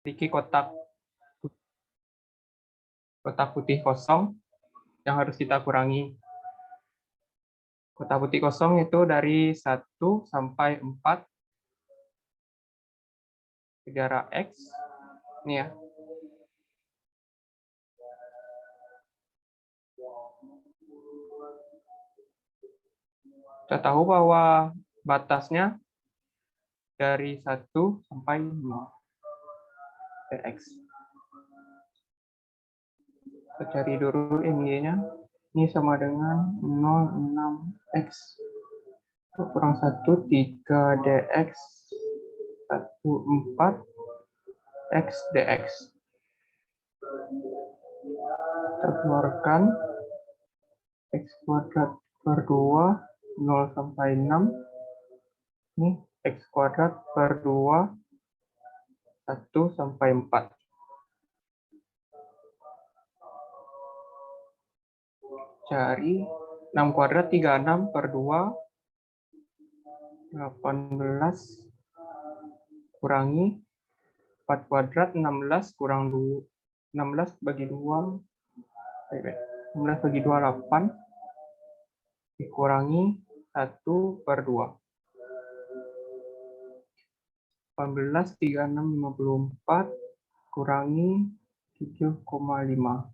memiliki kotak putih kosong yang harus kita kurangi. Kotak putih kosong itu dari 1 sampai 4 sejarah X. Ini ya. Kita tahu bahwa batasnya dari 1 sampai 5 dx. Kita cari dulu MY-nya. Ini sama dengan 0,6x kurang 1, 3 dx, 1, 4 x dx. Kita keluarkan x kuadrat per 2, 0 sampai 6. Ini x kuadrat per 2, 1 sampai 4. Cari 6 kuadrat 36 per 2, 18 kurangi 4 kuadrat 16 kurang 2, 16 bagi 2, 16 bagi 2, 8 dikurangi 1 per 2. 18, 36, 54 kurangi 7,5.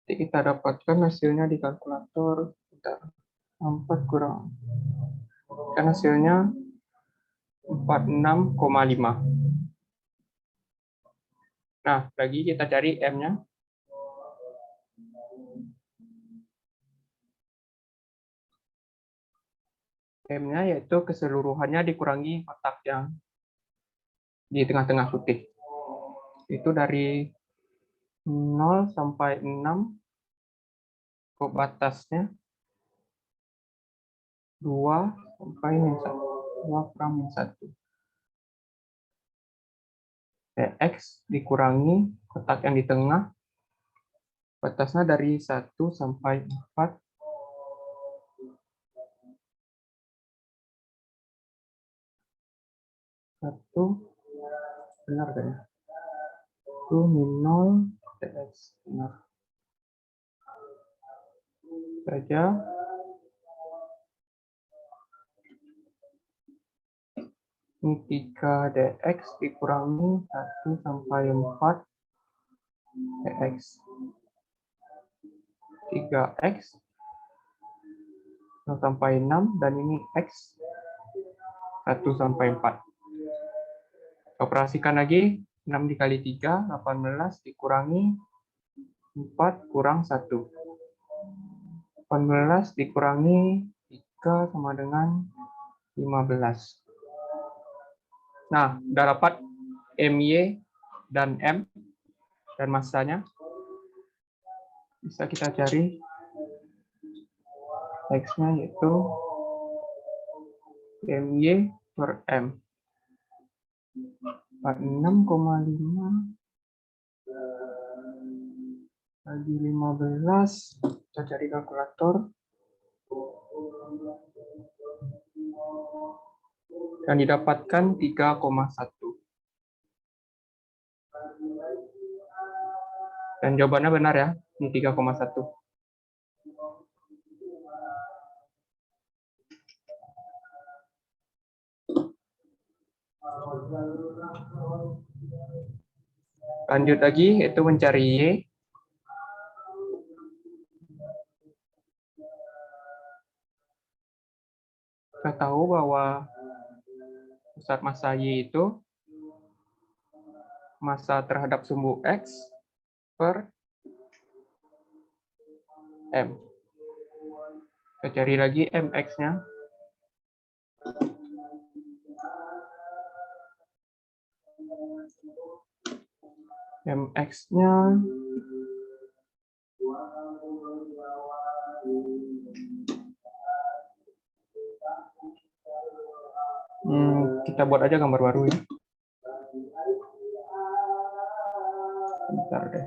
Jadi kita dapatkan hasilnya di kalkulator. 4 kurang. Kan hasilnya 46,5. Nah, lagi kita cari M-nya. M-nya yaitu keseluruhannya dikurangi kotak yang di tengah-tengah putih. Itu dari 0 sampai 6 ke batasnya 2 sampai min 1. 2 kurang min 1. X dikurangi kotak yang di tengah. Batasnya dari 1 sampai 4. 1 benar kan ya? 1 min 0 dx benar. Saja. Ini 3 dx dikurangi 1 sampai 4 dx. 3x 0 sampai 6 dan ini x 1 sampai 4. Operasikan lagi 6 dikali 3 18 dikurangi 4 kurang 1. 18 dikurangi 3 sama dengan 15. Nah, udah dapat MY dan M dan masanya. Bisa kita cari X-nya yaitu MY per M. 46,5 bagi 15. Kita cari kalkulator. Dan didapatkan 3,1. Dan jawabannya benar ya, ini 3,1. Lanjut lagi, itu mencari Y. Kita tahu bahwa pusat massa Y itu massa terhadap sumbu X per M. Kita cari lagi MX-nya. MX-nya kita buat aja gambar baru ya. Bentar deh.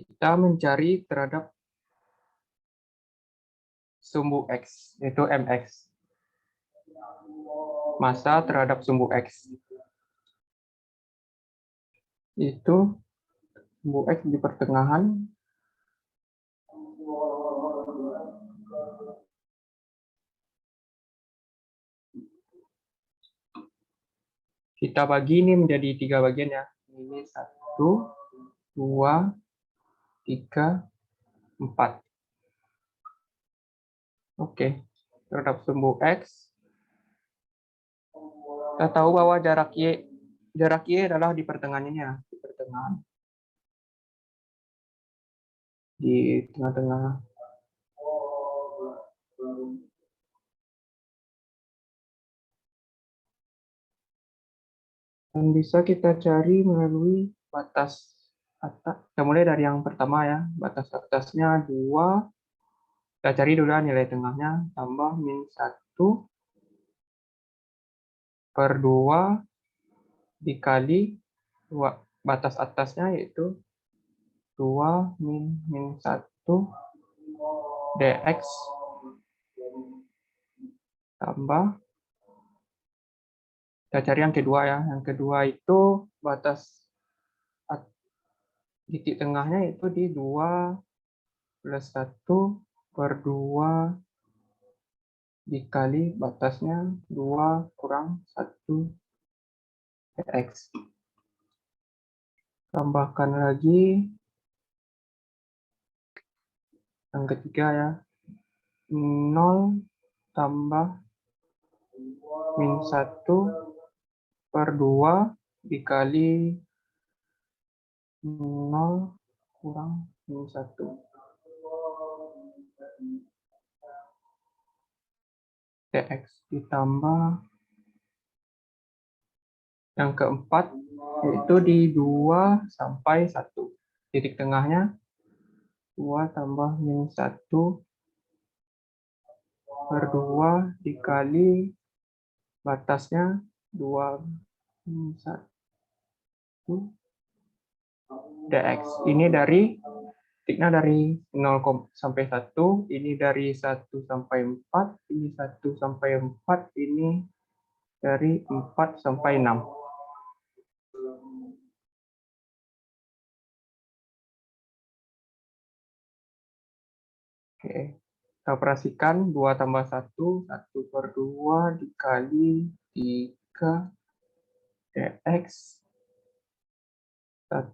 kita mencari terhadap sumbu X, yaitu MX. Massa terhadap sumbu X. Itu sumbu X di pertengahan. Kita bagi ini menjadi 3 bagian ya. Ini 1, 2, 3, 4. Oke, terhadap sumbu X. Kita tahu bahwa jarak Y adalah di pertengahan ini ya, di pertengahan. Di tengah-tengah. Dan bisa kita cari melalui batas atas. Kita mulai dari yang pertama ya, batas atasnya 2. Kita cari dulu nilai tengahnya, tambah min 1 per 2 dikali 2. Batas atasnya yaitu 2 min 1 dx tambah, kita cari yang kedua ya. Yang kedua itu batas titik tengahnya itu di 2 plus 1 per 2 dikali batasnya 2 kurang 1 dx. Tambahkan lagi yang ketiga ya. 0 tambah min 1 per 2 dikali 0 kurang min 1 dx ditambah yang keempat yaitu di 2 sampai 1. Titik tengahnya 2 tambah min 1 per 2 dikali batasnya 2 min 1 dx. Ini dari titiknya dari 0 sampai 1, ini dari 1 sampai 4, ini 1 sampai 4, ini dari 4 sampai 6. Oke, kita operasikan 2 tambah 1, 1 per 2 dikali 3 dx. 1,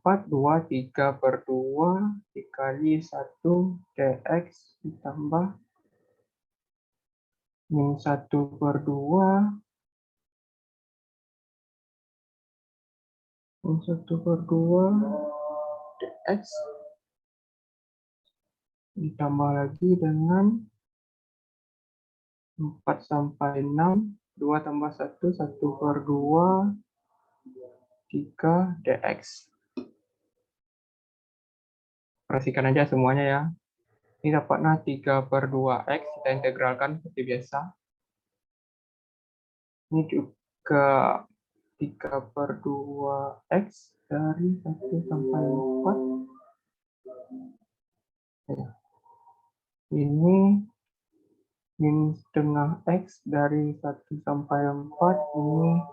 4, 2, 3 per 2 dikali 1 dx ditambah min 1 per 2 min 1 per 2 dx ditambah lagi dengan 4 sampai 6, 2 tambah 1, 1 per 2, 3 dx. Perhatikan aja semuanya ya. Ini dapatnya 3 per 2x, kita integralkan seperti biasa. Ini juga 3 per 2x dari 1 sampai 4. Ya. Ini min setengah x dari 1 sampai 4. Ini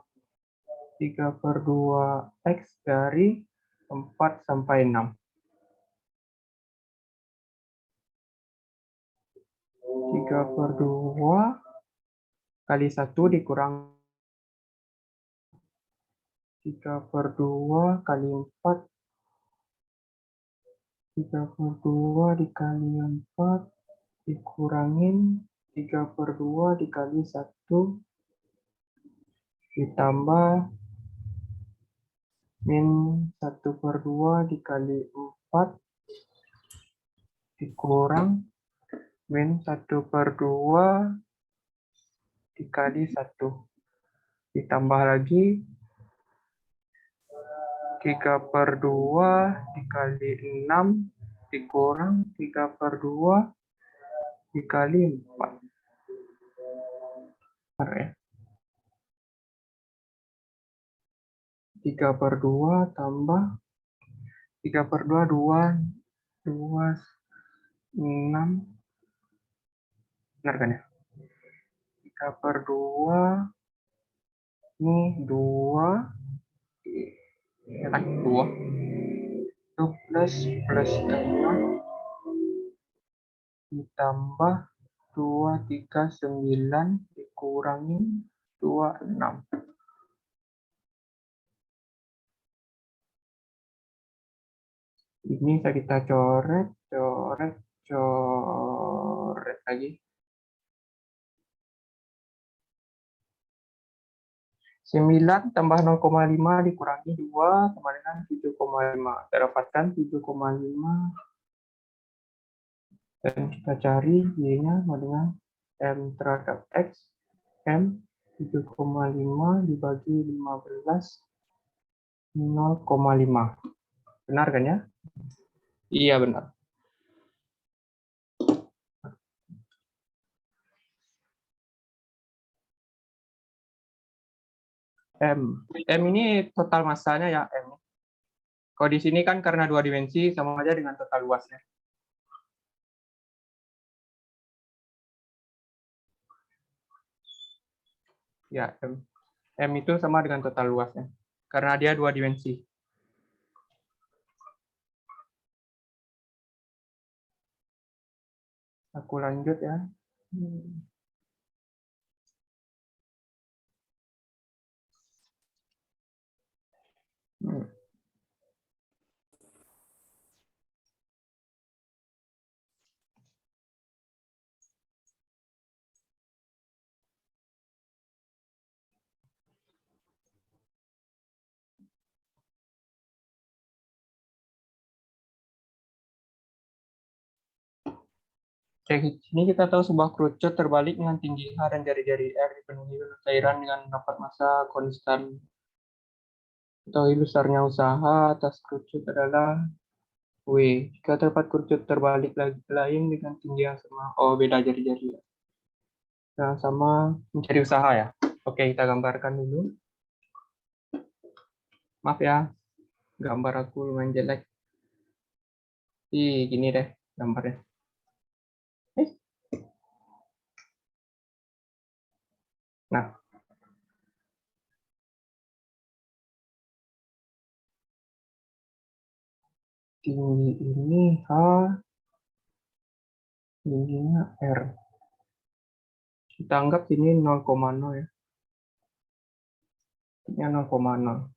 3 per 2x dari 4 sampai 6. 3 per 2 kali 1 dikurang 3 per 2 kali 4. 3 per 2 dikali 4 dikurangin 3 per 2 dikali 1 ditambah min 1 per 2 dikali 4 dikurang min 1 per 2 dikali 1 ditambah lagi 3 per 2 dikali 6 dikurang 3 per 2 dikali 4. Bentar ya. 3 per 2 tambah 3/2, 2, 2, 6. Benar kan ya? 3/2, ini 2, ya kan? 2. Itu plus M0 ditambah 239 dikurangi 26. Ini bisa kita coret lagi. 9 tambah 0,5 dikurangi 2 sama dengan 7,5. Kita dapatkan 7,5. Dan kita cari Y-nya sama dengan M terhadap X. M 7,5 dibagi 15, 0,5. Benar kan ya? Iya, benar. M ini total massanya ya, M. Kalau di sini kan karena 2 dimensi sama aja dengan total luasnya. Ya, M. M itu sama dengan total luasnya. Karena dia 2 dimensi. Aku lanjut ya. Oke, sini kita tahu sebuah kerucut terbalik dengan tinggi H dan jari-jari R dipenuhi cairan dengan dapat massa konstan. Ketahui besarnya usaha atas kerucut adalah W. Jika terdapat kerucut terbalik lain dengan tinggi yang sama. Oh, beda jari-jari. Yang sama mencari usaha ya. Oke, kita gambarkan dulu. Maaf ya, gambar aku lumayan jelek. Gini deh gambarnya. Nah, tinggi ini H, tingginya R. Kita anggap ini 0,0 ya. Ini 0,0.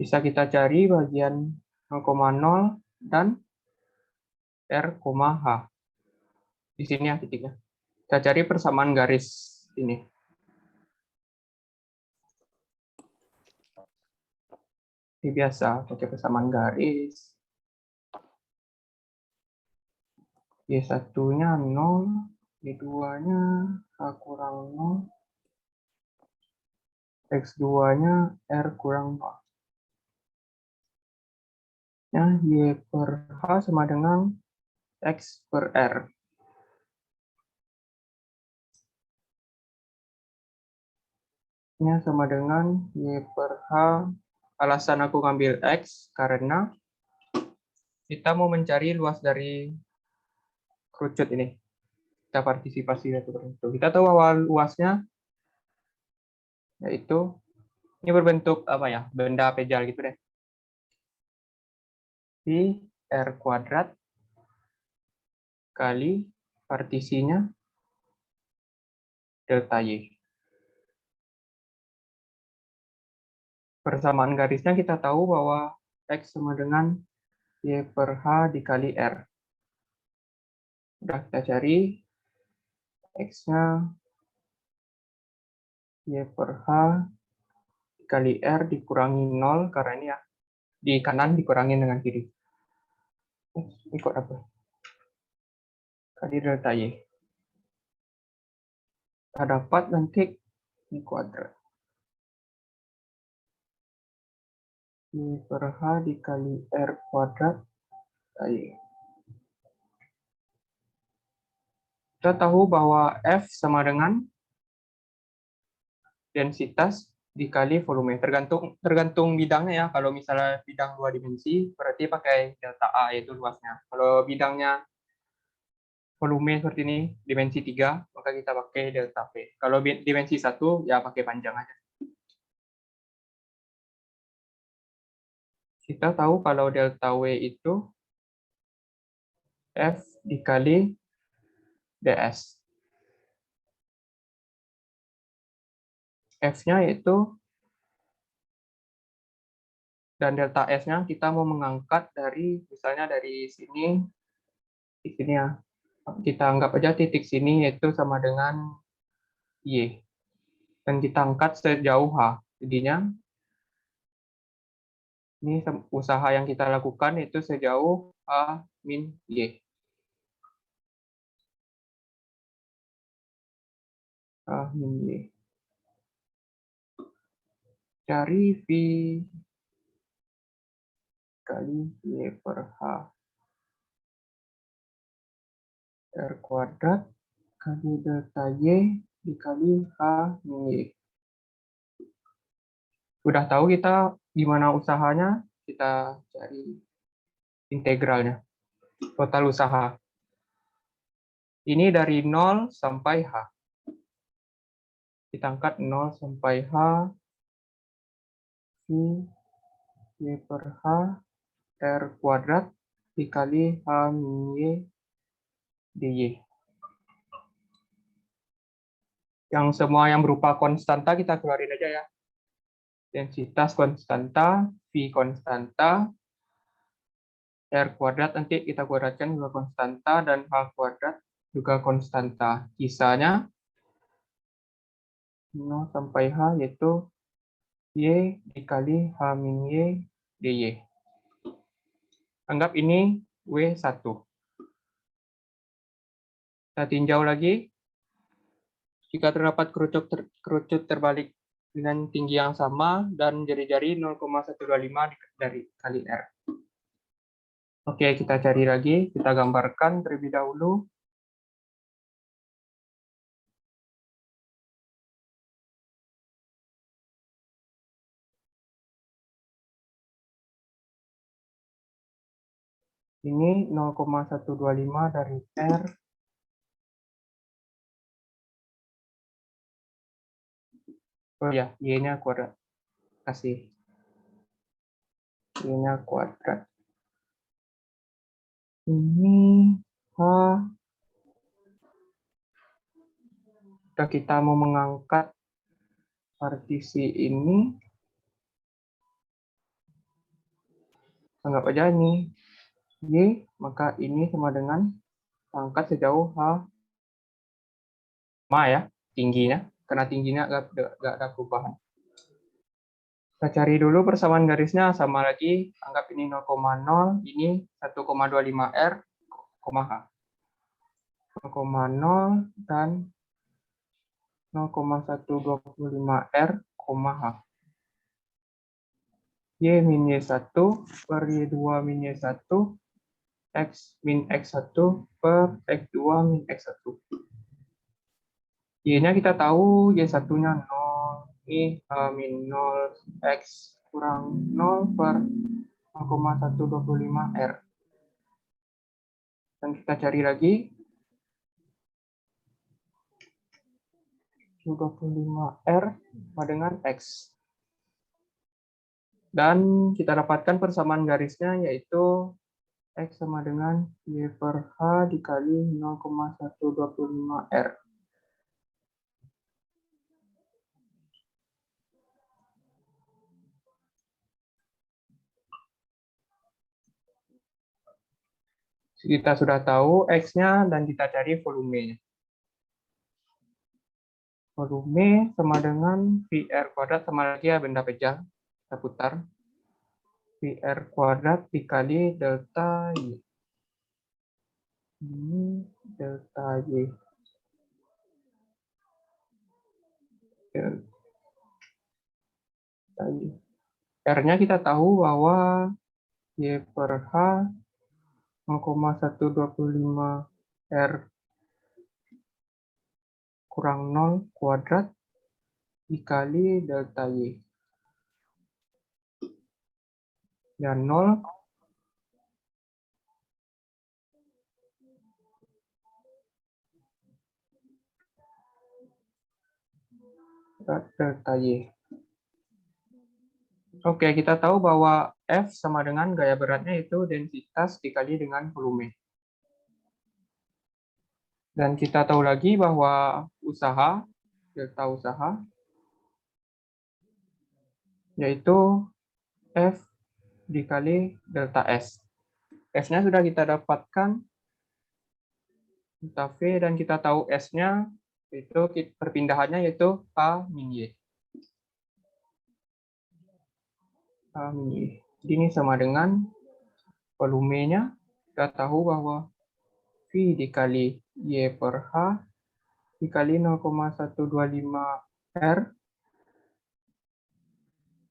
Bisa kita cari bagian 0,0 dan R, H. Di sini ya titiknya. Kita cari persamaan garis ini. Ini biasa pakai persamaan garis. Y1-nya 0, Y2-nya H kurang 0, X2-nya R kurang 0. Ya, Y per H sama dengan X per R. Nya sama dengan Y per H. Alasan aku ngambil X karena kita mau mencari luas dari kerucut ini. Kita partisipasi dari kerucut. Kita tahu bahwa luasnya yaitu ini berbentuk apa ya? Benda pejal gitu deh. Pi R kuadrat kali partisinya delta Y. Persamaan garisnya kita tahu bahwa X sama dengan Y per H dikali R. Udah kita cari X-nya Y per H dikali R dikurangi 0 karena ini ya di kanan dikurangi dengan kiri. Ini kok apa? Kali delta Y. Kita dapat nanti ini kuadrat. Y per H dikali R kuadrat Y. Kita tahu bahwa F sama dengan densitas dikali volume. Tergantung bidangnya ya. Kalau misalnya bidang 2 dimensi, berarti pakai delta A, yaitu luasnya. Kalau bidangnya volume seperti ini, dimensi 3, maka kita pakai delta V. Kalau dimensi 1, ya pakai panjang aja. Kita tahu kalau delta W itu F dikali ds. F-nya itu, dan delta S-nya kita mau mengangkat dari, misalnya dari sini, di sini ya. Kita anggap aja titik sini yaitu sama dengan Y. Dan kita angkat sejauh H. Jadinya, ini usaha yang kita lakukan itu sejauh H min Y. H min Y. Cari V kali Y per H. R kuadrat kali delta Y dikali H min Y. Udah tahu kita gimana usahanya, kita cari integralnya. Total usaha. Ini dari 0 sampai H. Kita angkat 0 sampai H, V Y per H, R kuadrat dikali H min Y dy. Yang semua yang berupa konstanta kita keluarin aja ya. Densitas konstanta, V konstanta, R kuadrat nanti kita kuadratkan juga konstanta, dan H kuadrat juga konstanta. Sisanya 0 sampai H yaitu Y dikali H min Y dy. Anggap ini W1. Kita tinjau lagi. Jika terdapat kerucut terbalik dengan tinggi yang sama dan jari-jari 0,125 dari kali R. Oke, kita cari lagi. Kita gambarkan terlebih dahulu. Ini 0,125 dari R. Oh ya, Y-nya kuadrat. Kasih. Y-nya kuadrat. Ini H. Jika kita mau mengangkat partisi ini, anggap aja ini Y, maka ini sama dengan angkat sejauh H sama ya, tingginya. Karena tingginya nggak ada perubahan. Kita cari dulu persamaan garisnya, sama lagi, anggap ini 0,0, ini 1,25 R, H. 0,0 dan 0,125 R, H. Y min Y1 per Y2 min Y1, X min X1 per X2 min X1. Y-nya kita tahu, Y1-nya 0, ini min 0, X kurang 0 per 0,125 R. Dan kita cari lagi, 25 R sama dengan X. Dan kita dapatkan persamaan garisnya, yaitu X sama dengan Y per H dikali 0,125 R. Kita sudah tahu X-nya dan kita cari volumenya. Volume sama dengan VR kuadrat, sama lagi ya benda pejah. Kita putar. VR kuadrat dikali delta Y. Ini delta Y. Delta Y. R-nya kita tahu bahwa Y per H 0,125 R kurang 0 kuadrat dikali delta Y. Dan 0 delta Y. Oke, kita tahu bahwa F sama dengan gaya beratnya itu densitas dikali dengan volume. Dan kita tahu lagi bahwa usaha, delta usaha, yaitu F dikali delta S. S-nya sudah kita dapatkan, delta V, dan kita tahu S-nya, itu perpindahannya yaitu A min Y. A min Y. Ini sama dengan volumenya, kita tahu bahwa V dikali Y per H dikali 0,125 R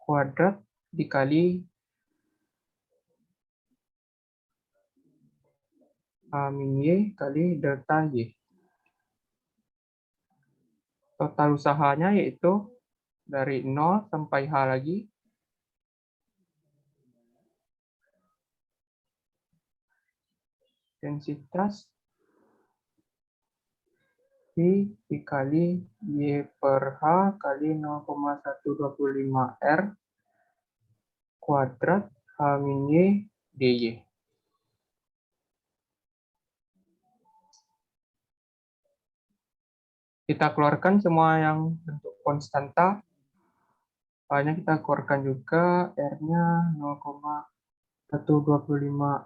kuadrat dikali A min Y kali delta Y. Total usahanya yaitu dari 0 sampai H lagi, densitas V dikali Y per H kali 0,125 R kuadrat H min Y dy. Kita keluarkan semua yang bentuk konstanta. Soalnya kita keluarkan juga R-nya 0,125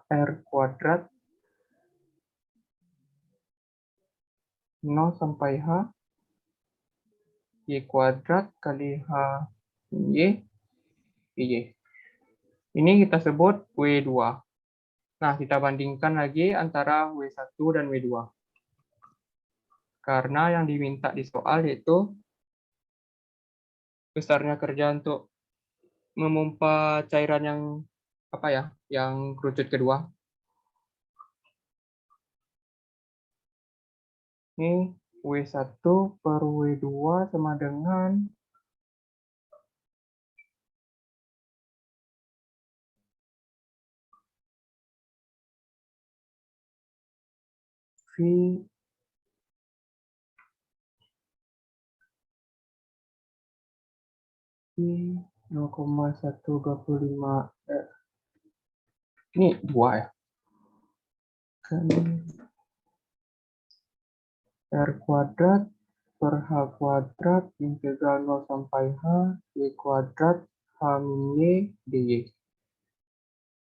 R kuadrat 0 sampai H Y kuadrat kali H min Y dy. Ini kita sebut W2. Nah, kita bandingkan lagi antara W1 dan W2. Karena yang diminta di soal yaitu besarnya kerja untuk memompa cairan yang yang kerucut kedua. Ini W1 per W2 sama dengan V 0,125 ini 2 ya. Kali R kuadrat per H kuadrat integral 0 sampai H Y kuadrat H min Y dy.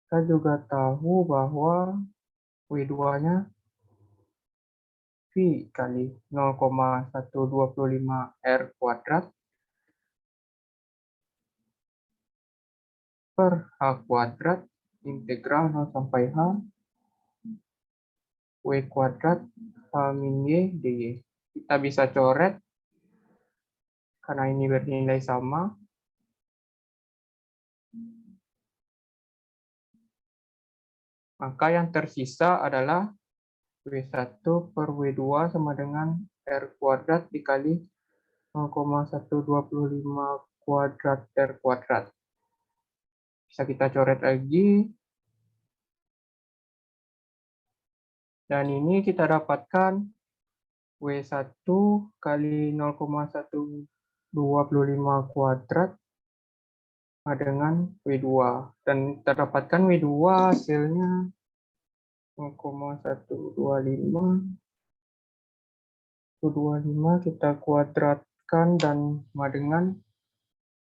Kita juga tahu bahwa W2-nya V kali 0,125 R kuadrat per H kuadrat integral 0 sampai H W kuadrat H min Y dy. Kita bisa coret karena ini bernilai sama. Maka yang tersisa adalah W1 per W2 sama dengan R kuadrat dikali 0,125 kuadrat R kuadrat. Bisa kita coret lagi. Dan ini kita dapatkan W1 kali 0,125 kuadrat sama dengan W2. Dan kita dapatkan W2 hasilnya 0,125 kita kuadratkan dan sama dengan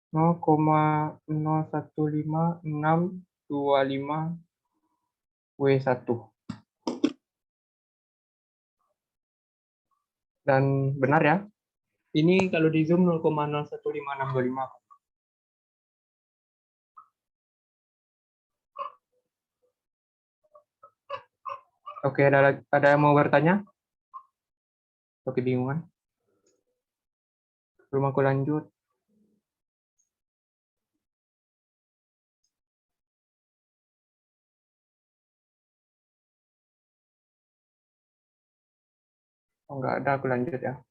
0,015625 W1. Dan benar ya, ini kalau di zoom 0,015625. Oke, ada yang mau bertanya? Atau kebingungan? Belum aku lanjut. Oh, nggak ada, aku lanjut ya.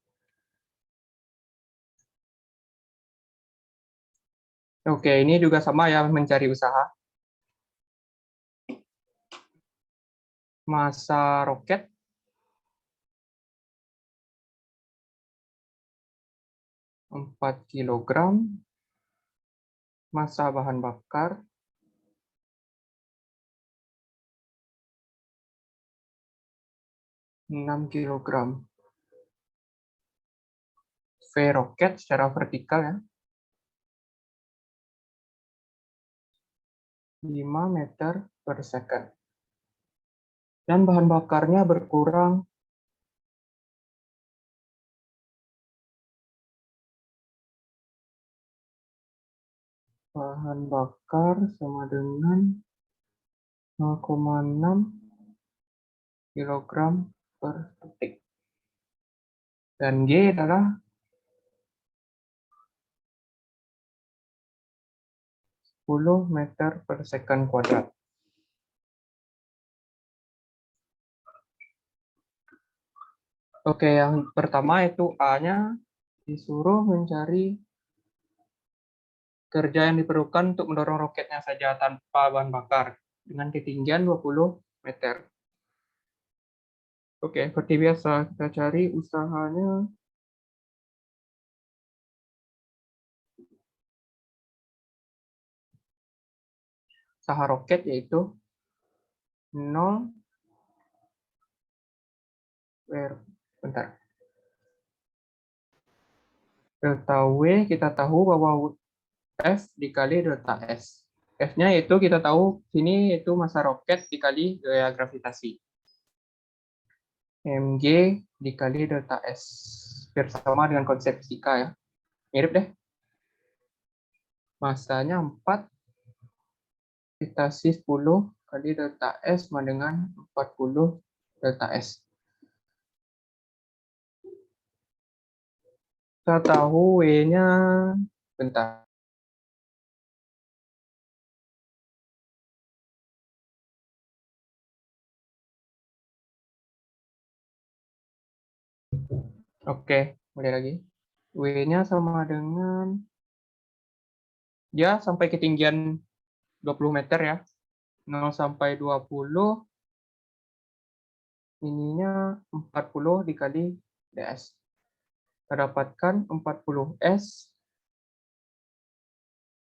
Oke, ini juga sama ya, mencari usaha. Massa roket 4 kilogram, massa bahan bakar 6 kilogram. V roket secara vertikal ya, 5 meter per second. Dan bahan bakarnya berkurang bahan bakar sama dengan 0,6 kilogram per detik. Dan G adalah 10 meter per second kuadrat. Oke, yang pertama itu A-nya disuruh mencari kerja yang diperlukan untuk mendorong roketnya saja tanpa bahan bakar dengan ketinggian 20 meter. Oke, seperti biasa kita cari usahanya. Usaha roket yaitu 0 bentar. Delta W kita tahu bahwa F dikali delta S. F-nya itu kita tahu sini itu massa roket dikali gaya gravitasi. Mg dikali delta S. Biar sama dengan konsep fisika ya. Mirip deh. Massanya 4 gravitasi 10 kali delta S sama dengan 40 delta S. Kita tahu W-nya bentar. Oke, mulai lagi. W-nya sama dengan ya sampai ketinggian 20 meter ya. 0 sampai 20 ininya 40 dikali ds. Kita dapatkan 40 S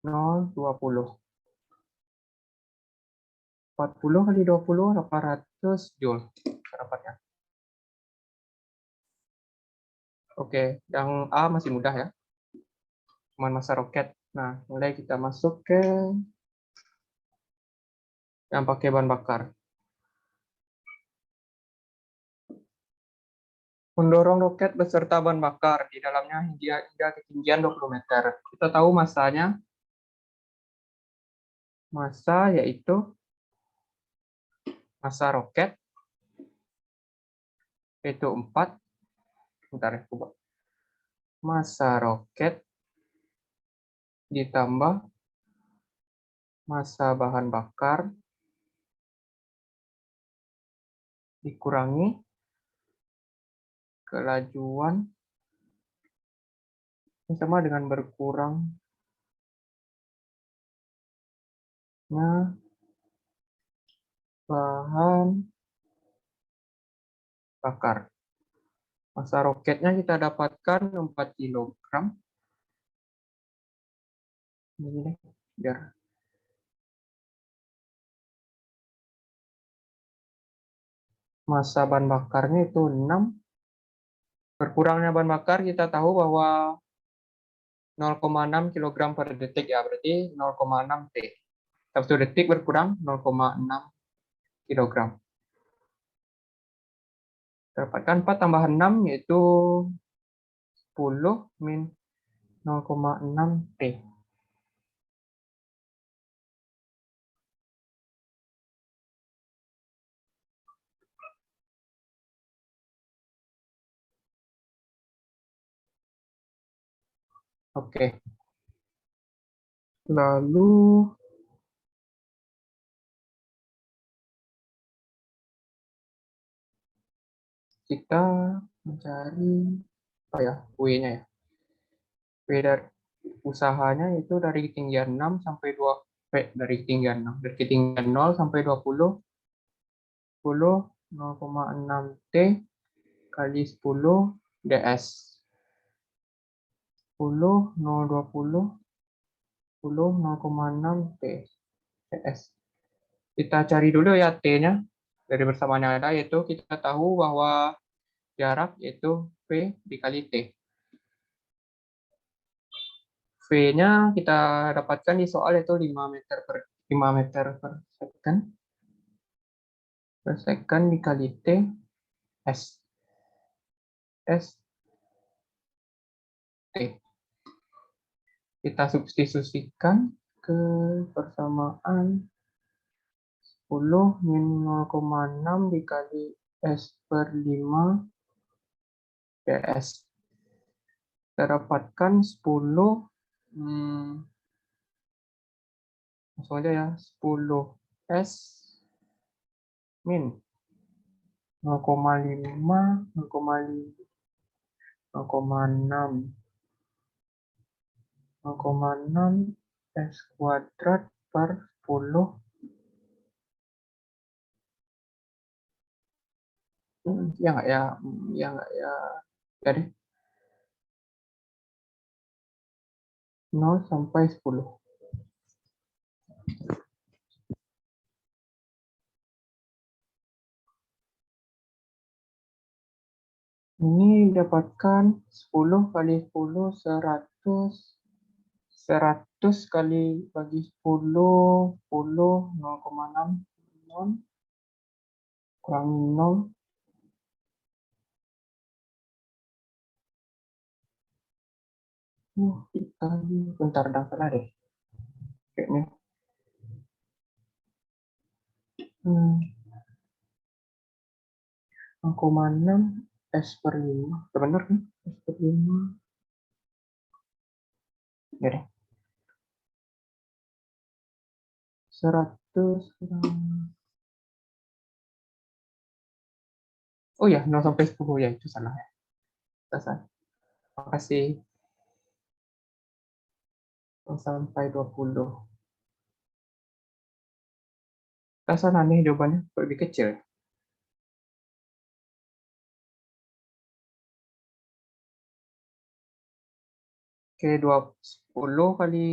0, 20. 40 kali 20, 800 Joule. Kita dapatnya. Oke, yang A masih mudah ya. Cuman massa roket. Nah, mulai kita masuk ke yang pakai bahan bakar. Mendorong roket beserta bahan bakar di dalamnya hingga ketinggian 20 meter. Kita tahu massanya. Massa yaitu massa roket yaitu 4. Bentar ya, coba. Massa roket ditambah massa bahan bakar dikurangi kelajuan ini sama dengan berkurangnya bahan bakar. Massa roketnya kita dapatkan 4 kilogram. Ini deh, biar massa bahan bakarnya itu 6. Berkurangnya bahan bakar kita tahu bahwa 0,6 kilogram per detik ya, berarti 0,6 T. 1 detik berkurang 0,6 kilogram. Dapatkan 4 tambah 6 yaitu 10 min 0,6 T. Oke. Lalu kita mencari apa ya W-nya ya. W dari usahanya itu dari ketinggian 6 sampai 2, dari ketinggian 6, dari ketinggian 0 sampai 20, 10, 0,6 T kali 10 ds. 10, 0,20, 10, 0,6 T ds. Kita cari dulu ya T-nya. Dari bersamaan yang ada, yaitu kita tahu bahwa jarak yaitu V dikali T. V-nya kita dapatkan di soal itu 5 meter per second. Per second dikali T S. S T. Kita substitusikan ke persamaan 10 min 0,6 dikali S per 5 ds. Kita dapatkan 10, langsung aja ya, 10 S min 0,5, 0,6 S kuadrat per 10. Ya nggak ya? Ya nggak ya? Jadi 0 sampai 10. Ini dapatkan 10 kali 10, 100. 100 kali bagi 10, 0,6, 0, kurangi 0. Bentar, salah deh. Kayaknya. 0,6 S per 5. Benar kan? S per 5. Ya deh. 100 kurang. Oh ya, 0 sampai 10 ya, itu salah ya. Salah. Makasih. 0 sampai 20. Salah nih jawabannya, lebih kecil. Oke, 20 kali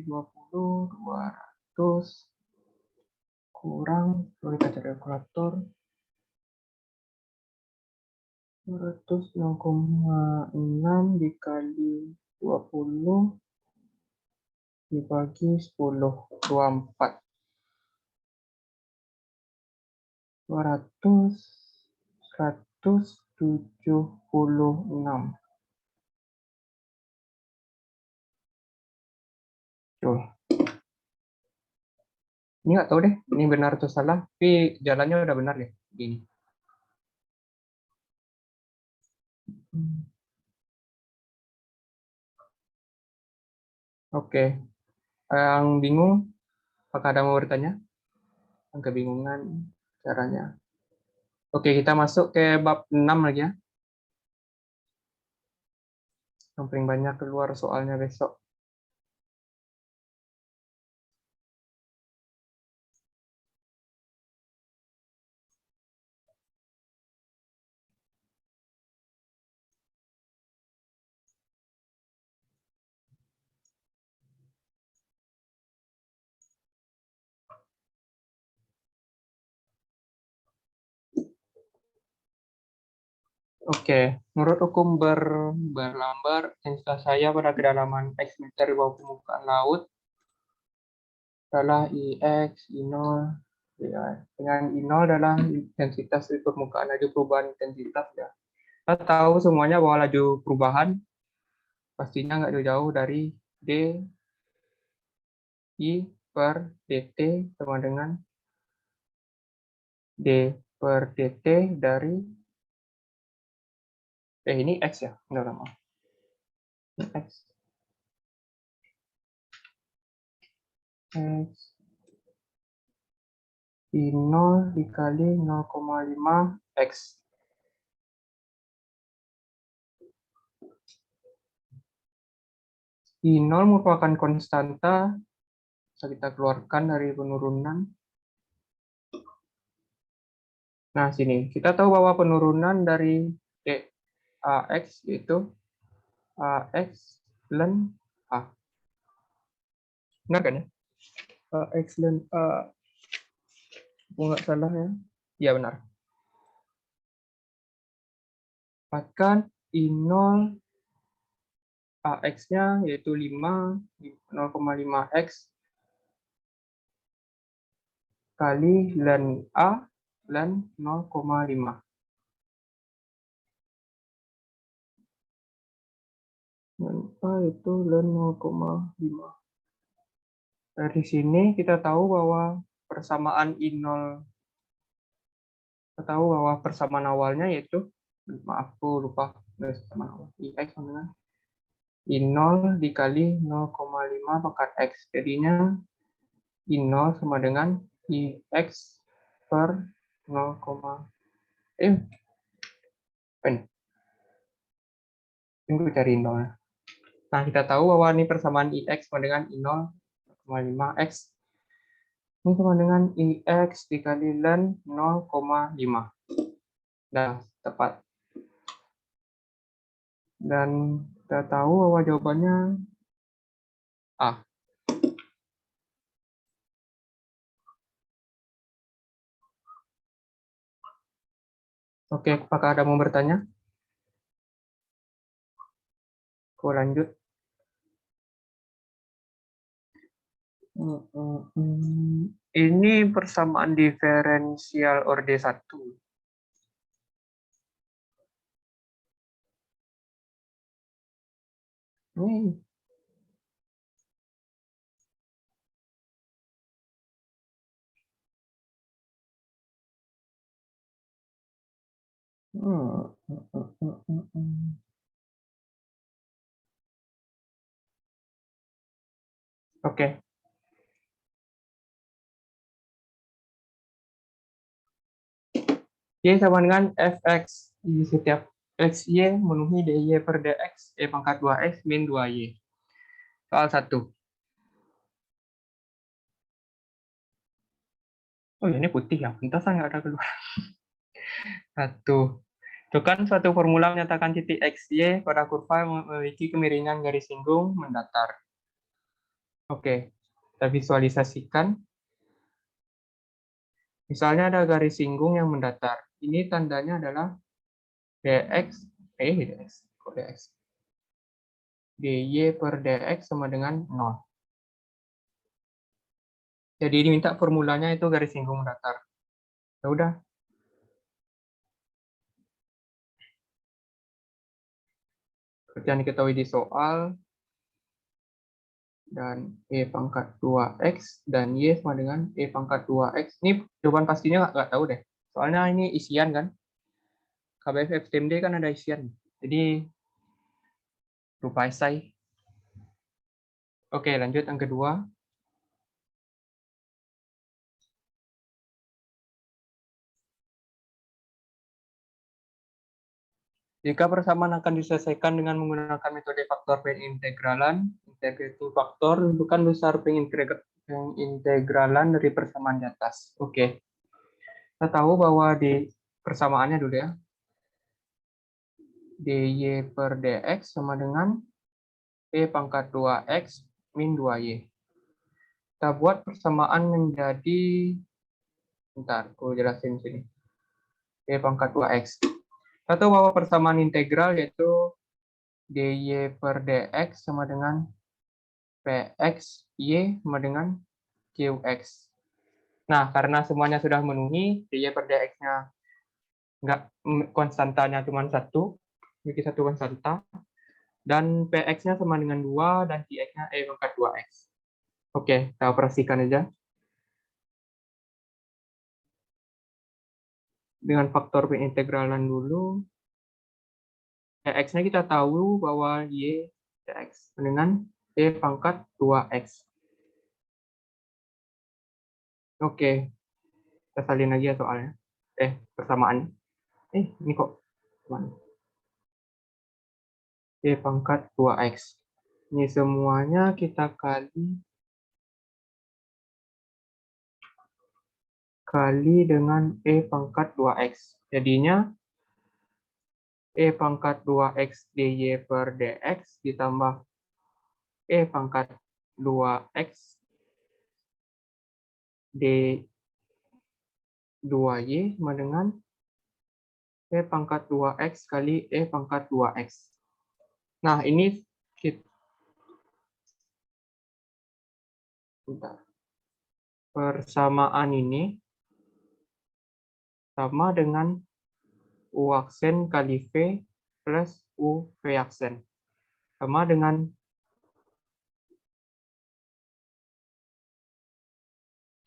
20, 200 kurang, lalu kita cari kalkulator. 200, 0,6 dikali 20 dibagi 10, 24. 200, 176. Tuh. Ini nggak tahu deh, ini benar atau salah, tapi jalannya udah benar ya. Gini. Oke. Yang bingung, apakah ada mau bertanya? Yang kebingungan caranya. Oke, kita masuk ke bab 6 lagi ya. Yang paling banyak keluar soalnya besok. Oke, menurut hukum berlambar intensitas saya pada kedalaman X meter di bawah permukaan laut adalah IX, I0, ya. Dengan I0 adalah intensitas di permukaan laju perubahan intensitas ya. Kita tahu semuanya bahwa laju perubahan pastinya nggak jauh-jauh dari dI per dt sama dengan d per dt dari ini X ya, nggak lama. X. X I0 dikali 0,5 X. I0 merupakan konstanta, bisa kita keluarkan dari penurunan. Nah, sini kita tahu bahwa penurunan dari AX yaitu AX ln A. Benar kan ya? AX ln A. Aku nggak salah ya. Iya benar. Dapatkan I0 AX-nya yaitu 5, 0,5X kali ln A ln 0,5. Ln A itu ln 0,5. Dari sini kita tahu bahwa persamaan I0, kita tahu bahwa persamaan awalnya yaitu, maaf aku lupa persamaan awal, IX sama dengan I0 dikali 0,5 pangkat X. Jadinya I0 sama dengan IX per 0, tunggu cari 0. Nah, kita tahu bahwa ini persamaan IX sama dengan I0, 0,5X. Ini sama dengan IX dikali ln 0,5. Nah, tepat. Dan kita tahu bahwa jawabannya A. Oke, apakah ada mau bertanya? Aku lanjut. Ini persamaan diferensial orde 1. Ini Oke. Y sama dengan fx. Di setiap xy memenuhi dy per dx, e pangkat 2x min 2y. Soal 1. Oh ya, ini putih ya. Pantasan nggak ada keluar. 1. Itu kan suatu formula menyatakan titik xy pada kurva memiliki kemiringan garis singgung mendatar. Oke, kita visualisasikan. Misalnya ada garis singgung yang mendatar. Ini tandanya adalah dx, kok dx? dy per dx sama dengan 0. Jadi diminta formulanya itu garis singgung mendatar. Ya udah. Seperti yang diketahui di soal, dan e pangkat 2x dan y sama dengan e pangkat 2x. Ini jawaban pastinya nggak tahu deh. Soalnya ini isian kan. KBF FTMD kan ada isian. Jadi lupa esai. Oke, lanjut yang kedua. Jika persamaan akan diselesaikan dengan menggunakan metode faktor pengintegralan, integrated faktor tentukan besar pengintegralan dari persamaan di atas. Oke. Kita tahu bahwa di persamaannya dulu ya. dy per dx sama dengan e pangkat 2x min 2y. Kita buat persamaan menjadi, bentar, aku jelasin sini. E pangkat 2x. Kita tahu bahwa persamaan integral yaitu dy per dx sama dengan px y sama dengan qx. Nah, karena semuanya sudah memenuhi, dy per dx-nya nggak, konstantanya cuma 1, memiliki 1 konstanta, dan px-nya sama dengan 2, dan qx-nya e pangkat 2x. Oke, kita operasikan aja. Dengan faktor pengintegralan dulu, px-nya kita tahu bahwa y dx dengan e pangkat 2x. Oke, kita salin lagi ya soalnya. Persamaan. Ini kok mana? E pangkat 2x. Ini semuanya kita kali dengan E pangkat 2X. Jadinya E pangkat 2X dy per dx ditambah E pangkat 2X d2y sama dengan E pangkat 2X kali E pangkat 2X. Nah, ini persamaan ini sama dengan U aksen kali V plus U V aksen. Sama dengan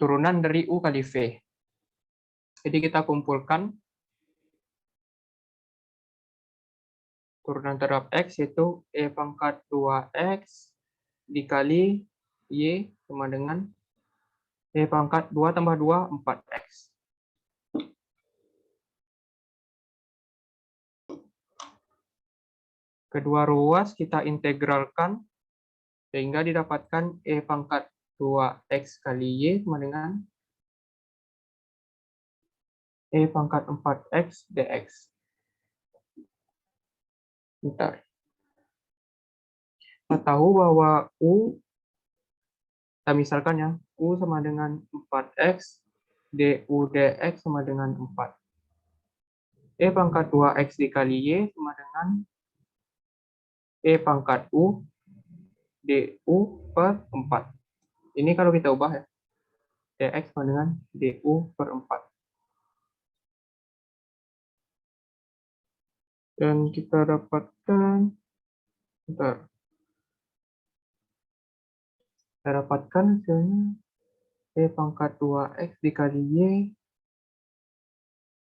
turunan dari U kali V. Jadi kita kumpulkan turunan terhadap X yaitu E pangkat 2X dikali Y sama dengan E pangkat 2 tambah 2, 4X. Kedua ruas kita integralkan sehingga didapatkan E pangkat 2X kali Y sama dengan E pangkat 4X dx. Bentar. Kita tahu bahwa U, kita misalkan ya, U sama dengan 4X, du dx sama dengan 4. E pangkat 2X dikali Y sama dengan E pangkat U du per 4. Ini kalau kita ubah ya, dx sama dengan du per 4. Dan kita dapatkan, bentar, kita dapatkan hasilnya E pangkat 2X dikali Y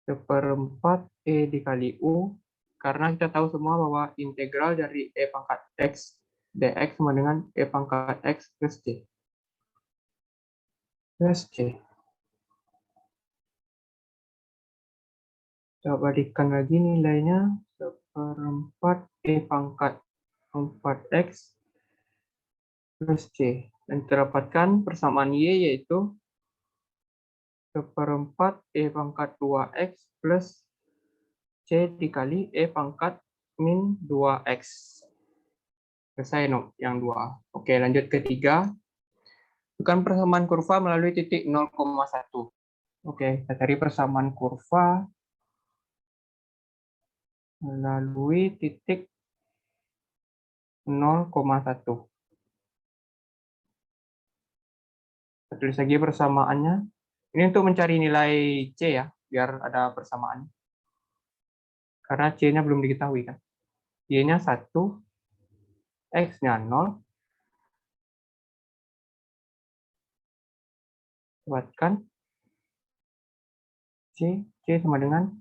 seperempat E dikali U, karena kita tahu semua bahwa integral dari E pangkat X dx sama dengan E pangkat X plus C. Plus C. Kita balikan lagi nilainya, seperempat E pangkat 4X plus C. Dan terdapatkan persamaan Y yaitu seperempat E pangkat 2X plus C dikali E pangkat min 2X. Selesai no, yang 2. Oke, lanjut ke 3. Tentukan persamaan kurva melalui titik 0,1. Oke, kita cari persamaan kurva melalui titik 0,1. Kita tulis lagi persamaannya. Ini untuk mencari nilai C ya, biar ada persamaan. Karena C-nya belum diketahui kan. Y-nya 1, X-nya 0. Buatkan C sama dengan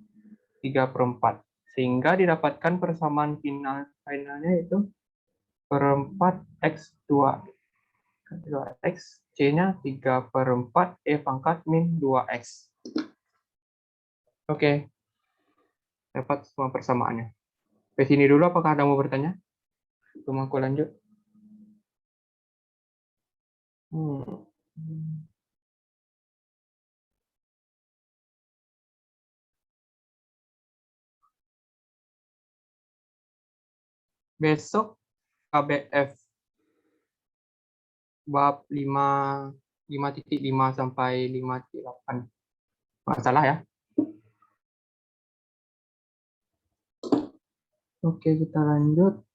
3/4. Sehingga didapatkan persamaan finalnya itu perempat X2 X, C-nya 3/4 E pangkat min 2X. Oke, dapat semua persamaannya. Ke sini dulu, apakah ada mau bertanya? Sebelum aku lanjut. Besok KBF bab 5.5 sampai 5.8. Nggak salah ya. Oke, kita lanjut.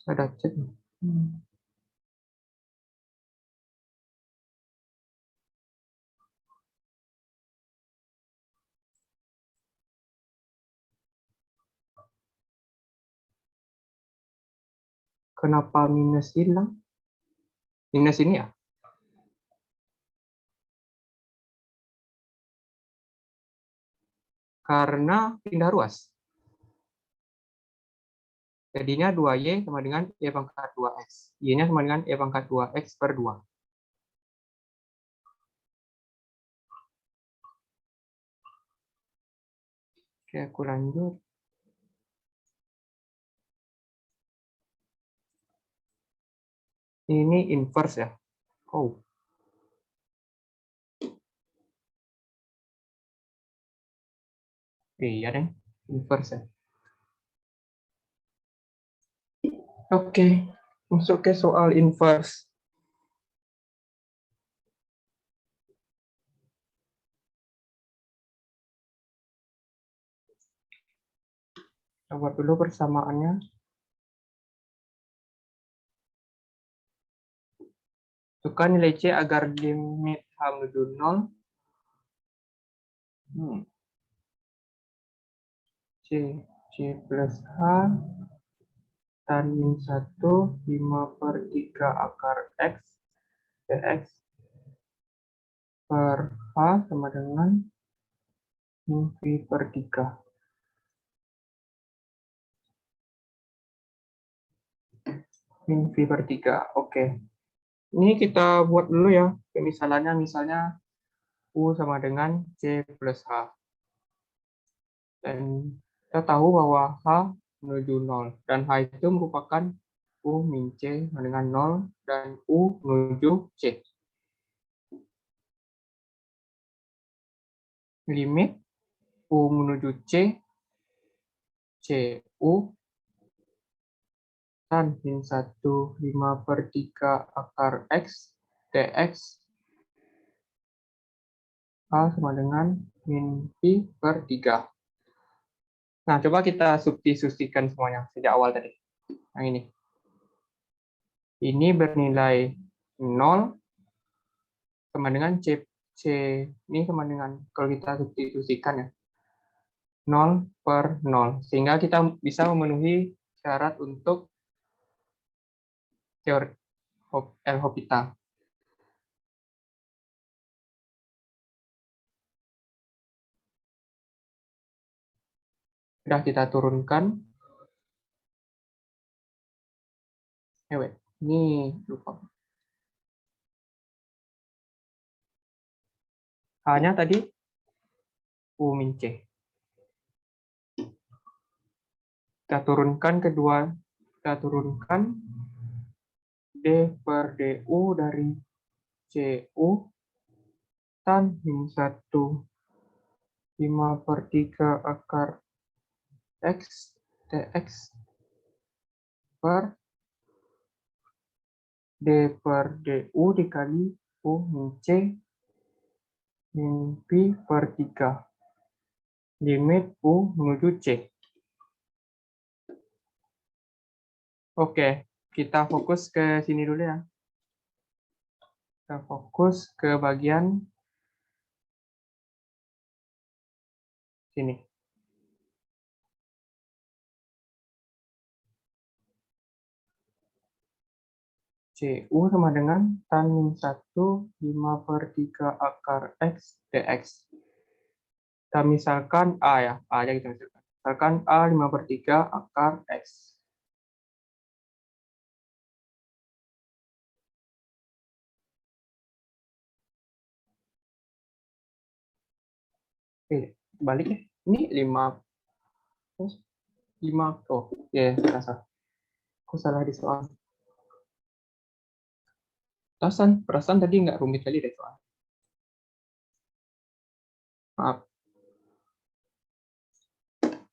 Ada chat. Kenapa minus hilang? Minus ini ya? Karena pindah ruas. Jadinya 2Y sama dengan Y pangkat 2X. Y-nya sama dengan Y pangkat 2X per 2. Oke, aku lanjut. Ini inverse ya. Oh. Iya deh, inverse ya. Oke, masuk ke soal inverse. Coba dulu persamaannya. Tentukan nilai C agar limit H menuju 0. C plus H tan min 1, 5/3 akar X, dx per H sama dengan min V per 3. Min V per 3, oke. Ini kita buat dulu ya, misalnya U sama dengan C plus H. Dan kita tahu bahwa H menuju 0. Dan H itu merupakan U min C sama dengan 0 dan U menuju C. Limit U menuju C, CU tan min 1, 5/3 akar X, dx H sama dengan min V per 3. Nah, coba kita substitusikan semuanya sejak awal tadi. Yang ini. Ini bernilai 0 sama dengan C ini sama dengan, kalau kita substitusikan ya, 0/0. Sehingga kita bisa memenuhi syarat untuk teori L'Hopital. Sudah kita turunkan. Ini lupa. H-nya tadi U min C. Kita turunkan D per DU dari CU tan min 1, 5/3 akar X dx per D per DU dikali U min C min P per 3. Limit U menuju C. Oke, kita fokus ke sini dulu ya. Kita fokus ke bagian sini. CU sama dengan tan min 1, 5/3 akar X dx. Kita misalkan A ya, A aja kita misalkan. Misalkan A 5/3 akar X. Balik ya. Ini 5. Oh, ya, yeah, aku salah di soal. Perasaan tadi nggak rumit kali deh soal. Maaf.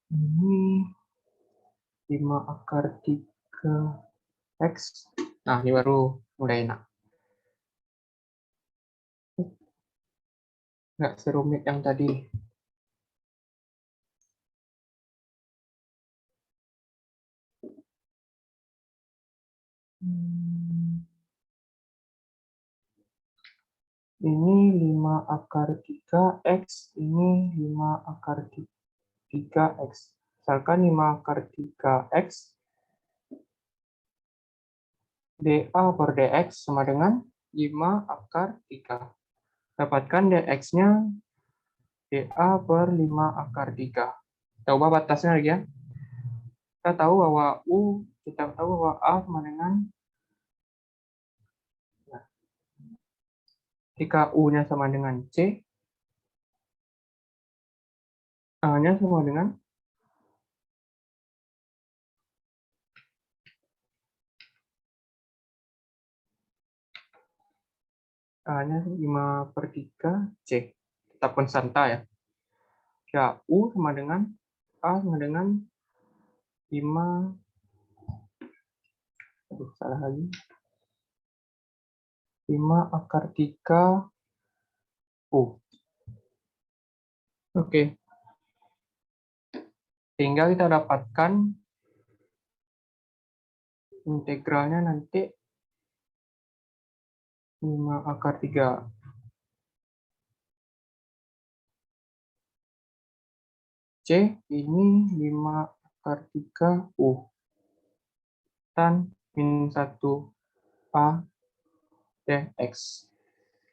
Ini 5 akar 3 X. Nah, ini baru mulai enak. Nggak serumit yang tadi. Ini 5 akar 3 X, ini 5 akar 3 X. Misalkan 5 akar 3 X, dA per dx sama dengan 5 akar 3. Dapatkan dx-nya dA per 5 akar 3. Coba batasnya lagi ya. kita tahu bahwa kita tahu bahwa A sama dengan, nah, jika U-nya sama dengan C, A-nya sama dengan A-nya 5/3 C. Tetap konstanta ya. Ya, U sama dengan A sama dengan 5, salah lagi. 5/3 U. Oke. Sehingga kita dapatkan integralnya nanti 5/3. C ini 5/3 U. Dan min 1 A dx.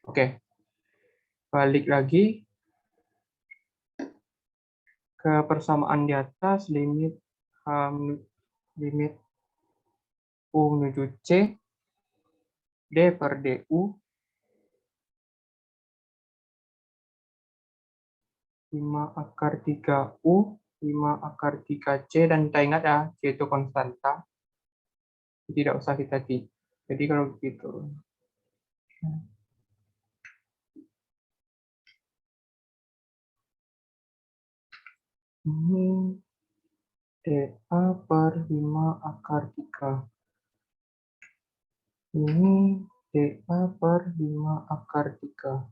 Oke. Balik lagi ke persamaan di atas, limit limit U menuju C, D per DU 5/3 U, 5/3 C, dan kita ingat ya, C itu konstanta. Tidak usah kita jadi kalau begitu. Ini DA per 5/3. Ini DA per 5/3.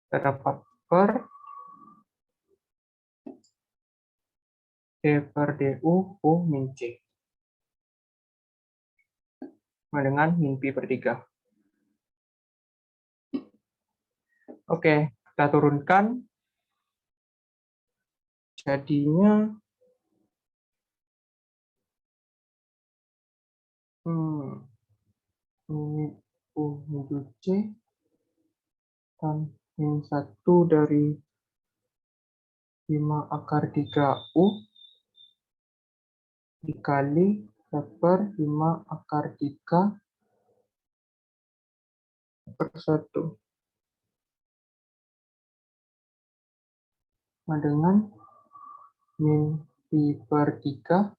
Kita dapat per D per DU U min C. Sama dengan min pi per 3. Oke, kita turunkan. Jadinya ini U menuju C dan min 1 dari 5/3 U dikali per 5/3 per 1. Sama dengan min pi per 3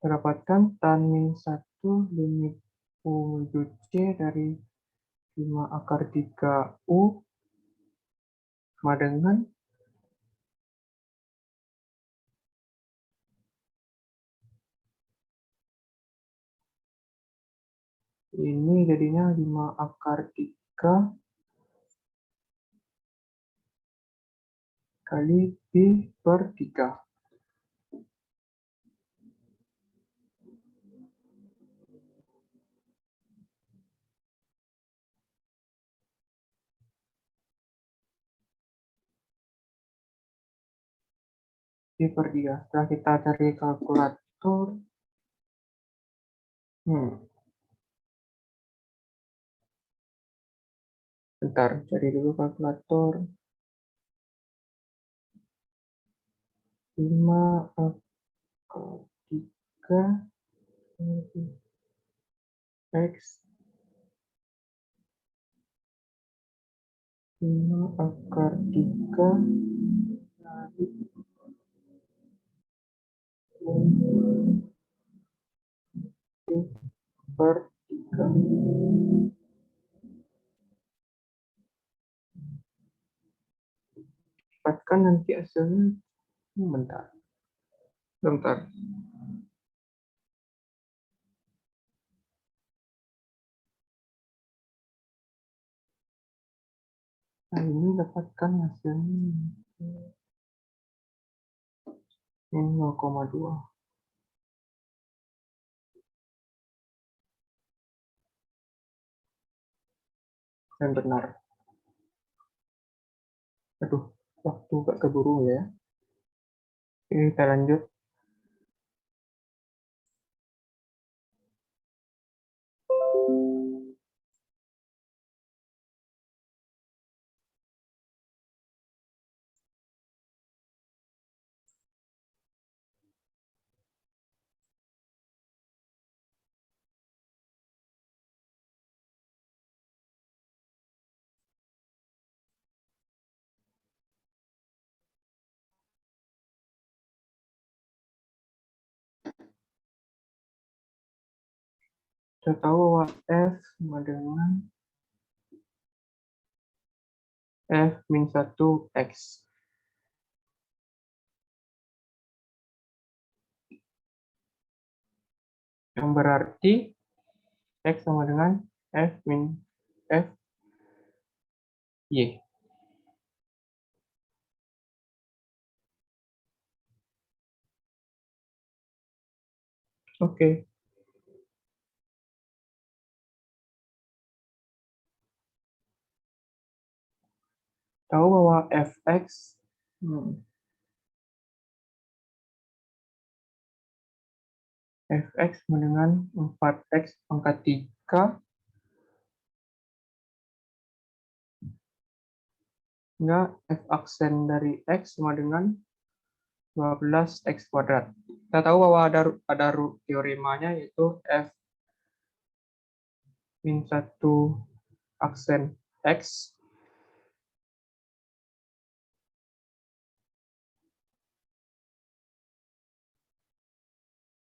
dapatkan tan min 1 limit U menuju C dari 5/3 U sama dengan ini jadinya 5/3 kali pi per 3. Pi per 3. Setelah kita cari kalkulator, bentar, cari dulu kalkulator. 5/3 X 5/3 kali Pi per 3. Dapatkan nanti hasilnya. Bentar. Nah, ini dapatkan hasilnya min 0,2. Dan benar. Aduh, waktu gak keburu ya. Ini kita lanjut. Kita tahu bahwa F sama dengan F min 1 X. Yang berarti X sama dengan F min F Y. Oke. Tahu bahwa Fx Fx sama dengan 4X pangkat 3 hingga F aksen dari X sama dengan 12X kuadrat. Kita tahu bahwa ada teoremanya yaitu F min 1 aksen X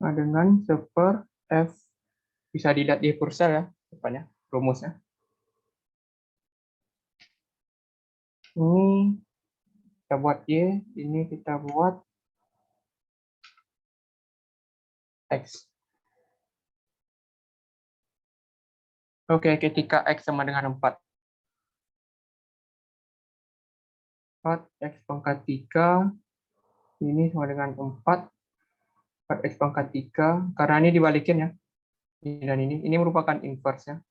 dengan seper F, bisa dilihat di kursor ya, depannya, rumusnya. Ini kita buat Y, ini kita buat X. Oke, ketika X sama dengan 4. 4X pangkat 3, ini sama dengan 4X pangkat 3, karena ini dibalikin ya. Ini dan ini merupakan inverse ya.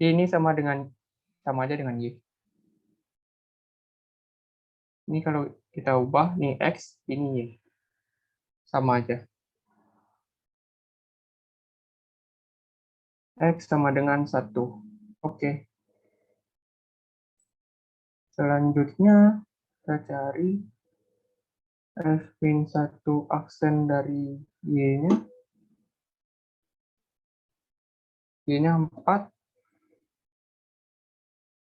Ini sama aja dengan Y. Ini kalau kita ubah, nih X, ini Y. Sama aja. X sama dengan 1. Oke. Selanjutnya, kita cari F min 1 aksen dari Y-nya. Y-nya 4.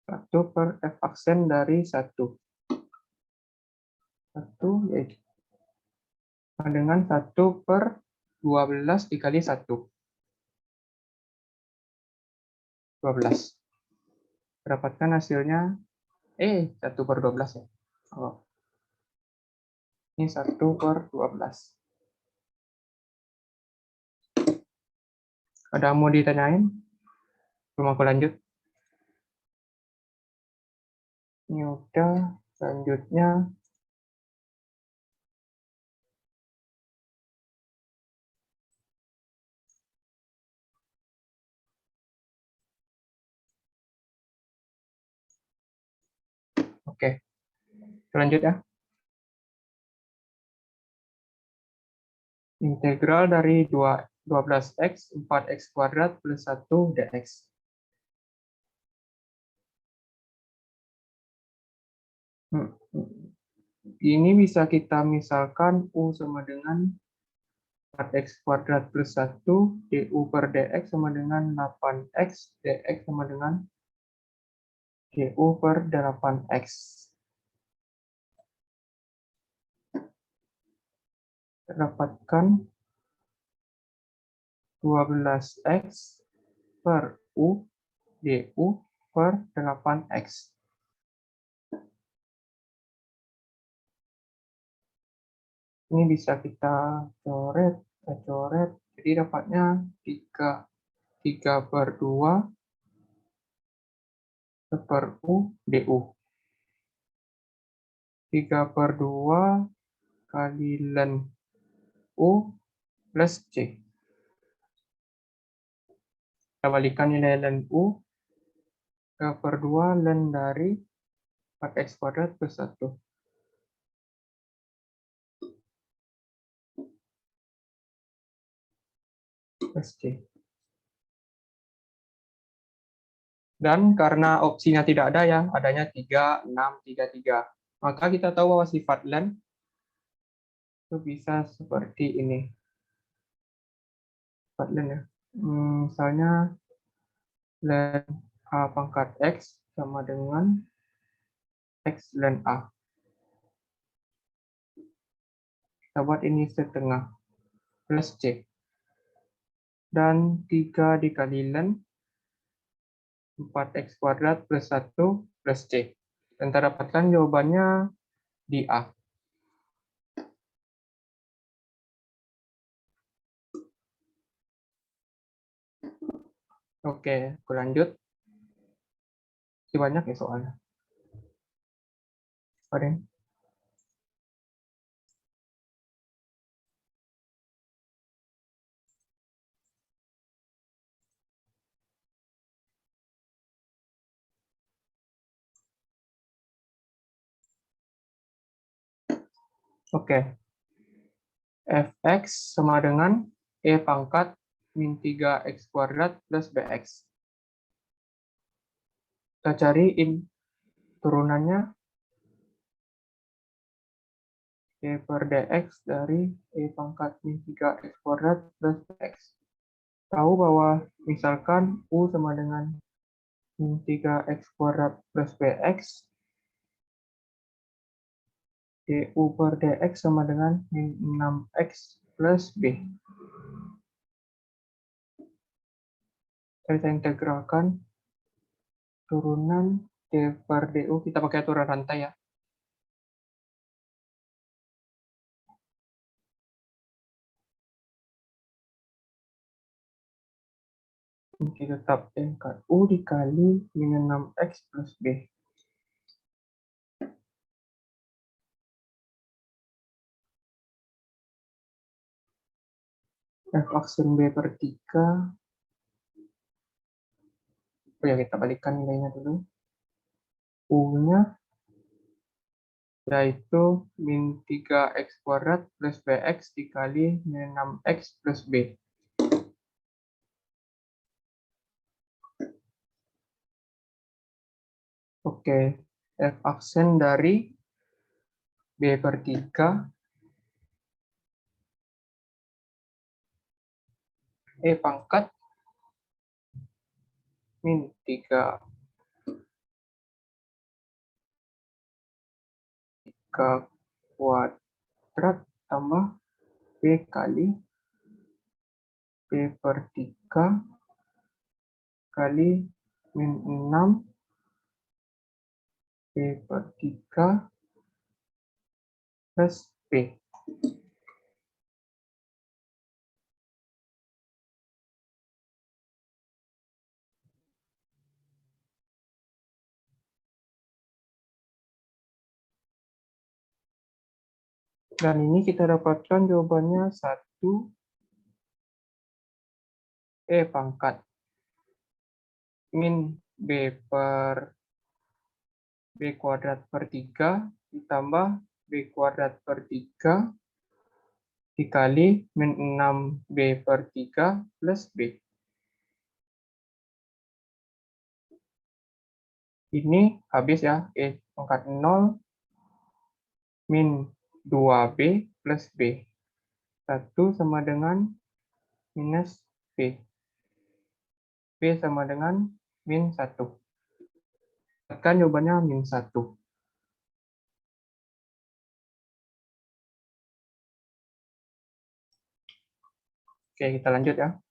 1 per F aksen dari 1. 1 yaitu dengan 1 per 12 dikali 1. 12. Dapatkan hasilnya 1 per 12 ya. Oh. Ini 1 per 12. Ada mau ditanyain? Belum aku lanjut. Ini udah. Selanjutnya. Oke. Lanjut ya. Integral dari 12x 4x kuadrat plus 1 dx. Ini bisa kita misalkan U sama dengan 4x kuadrat plus 1, du per dx sama dengan 8x, dx sama dengan du per 8x. Dapatkan 12x per U du per 8x. Ini bisa kita coret. Jadi dapatnya 3 per 2 per U du. 3 per 2 kali ln U plus C. Kita balikan nilai ln U. 3 per 2 ln dari 4x kuadrat plus 1. Plus C. Dan karena opsinya tidak ada ya, adanya 3, 6, 3, 3. Maka kita tahu bahwa sifat ln itu bisa seperti ini. Sifat ln ya. Misalnya ln A pangkat X sama dengan X ln A. Kita buat ini setengah plus C. dan 3 dikali len 4x kuadrat plus 1 plus C. Dan kita dapatkan jawabannya di A. Oke, aku lanjut. Masih banyak ya soalnya. Oke. Oke. Fx sama dengan E pangkat min 3x kuadrat plus Bx. Kita cari turunannya E per dx dari E pangkat min 3x kuadrat plus Bx. Tahu bahwa misalkan U sama dengan min 3x kuadrat plus Bx, du per dx sama dengan min 6x plus B. Kita integralkan turunan d per du, kita pakai aturan rantai ya. Ini tetap tingkat U dikali min 6x plus B. F aksen B per 3. Oh ya, kita balikan nilainya dulu. U-nya yaitu min 3x kuadrat plus Bx dikali min 6x plus B. Oke, F aksen dari B per 3 E pangkat min 3 kuadrat tambah B kali B per 3 kali min 6 B per 3 plus B. Dan ini kita dapatkan jawabannya 1 E pangkat min B per B kuadrat per 3 ditambah B kuadrat per 3 dikali min 6B per 3 plus B. Ini habis ya, E pangkat 0 min 2B plus B. 1 sama dengan minus B. B sama dengan min 1. Dapatkan jawabannya min 1. Oke, kita lanjut ya.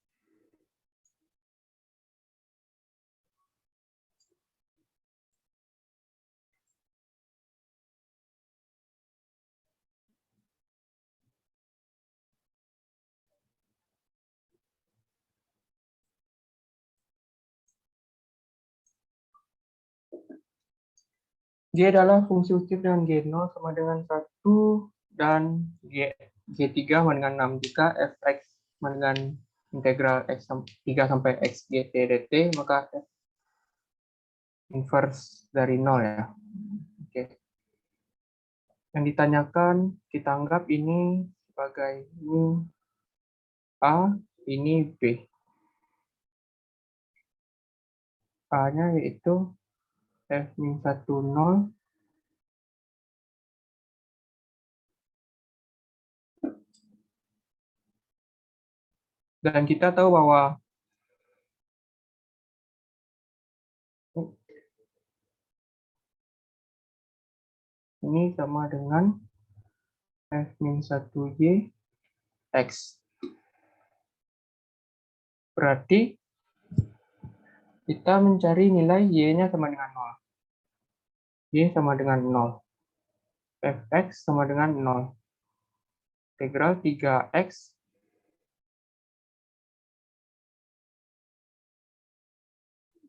G adalah fungsi utir dengan G0 sama dengan 1 dan G3 sama dengan 6. Jika fx sama dengan integral x 3 sampai x gt dt, maka f inverse dari 0 ya. Oke. Yang ditanyakan, kita anggap ini sebagai ini A, ini B. A-nya yaitu f-10 dan kita tahu bahwa ini sama dengan f-1y x. Berarti kita mencari nilai y-nya sama dengan 0. Y sama dengan 0. Fx sama dengan 0. Integral 3x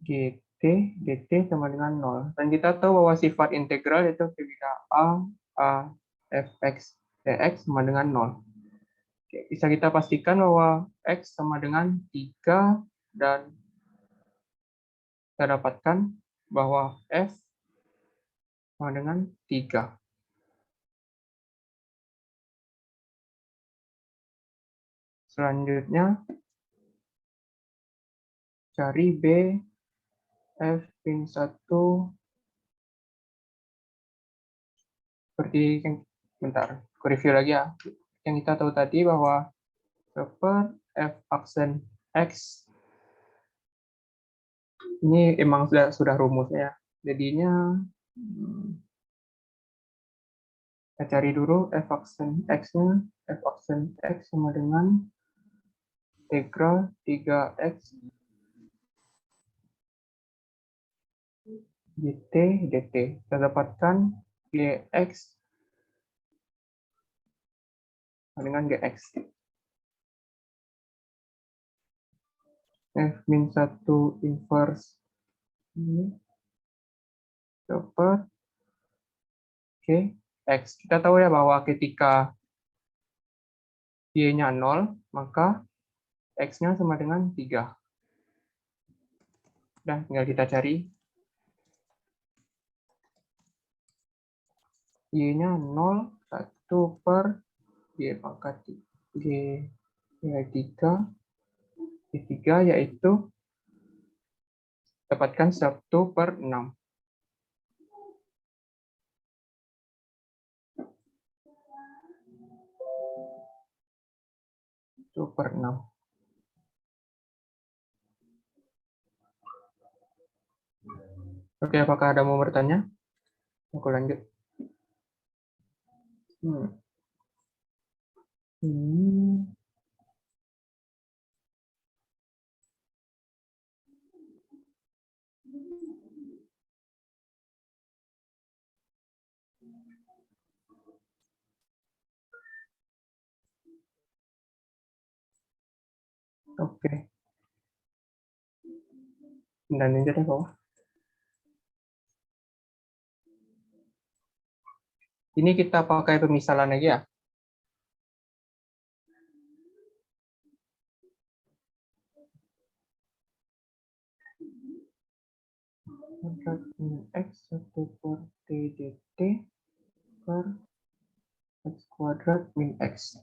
dt sama dengan 0. Dan kita tahu bahwa sifat integral itu ketika a fx dx sama dengan 0. Oke, bisa kita pastikan bahwa x sama dengan 3 dan kita dapatkan bahwa f sama dengan 3. Selanjutnya, cari b f min 1 seperti yang bentar, aku review lagi ya. Yang kita tahu tadi bahwa per f aksen x ini emang sudah rumusnya. Jadinya kita cari dulu f aksen x-nya. F aksen x sama dengan integral 3x dt. Kita dapatkan gx dengan gx. F min 1 inverse ini dapat x. Kita tahu ya bahwa ketika y-nya 0, maka x-nya sama dengan 3. Dan tinggal kita cari y-nya 0, 1 per y pangkat g 3, y3 yaitu dapatkan 1 per 6. 1 per 6. Oke, apakah ada mau bertanya? Aku lanjut. Ini oke. Dan ini deh bawah. Ini kita pakai pemisalan lagi ya. X 1 per t dt per x kuadrat min x.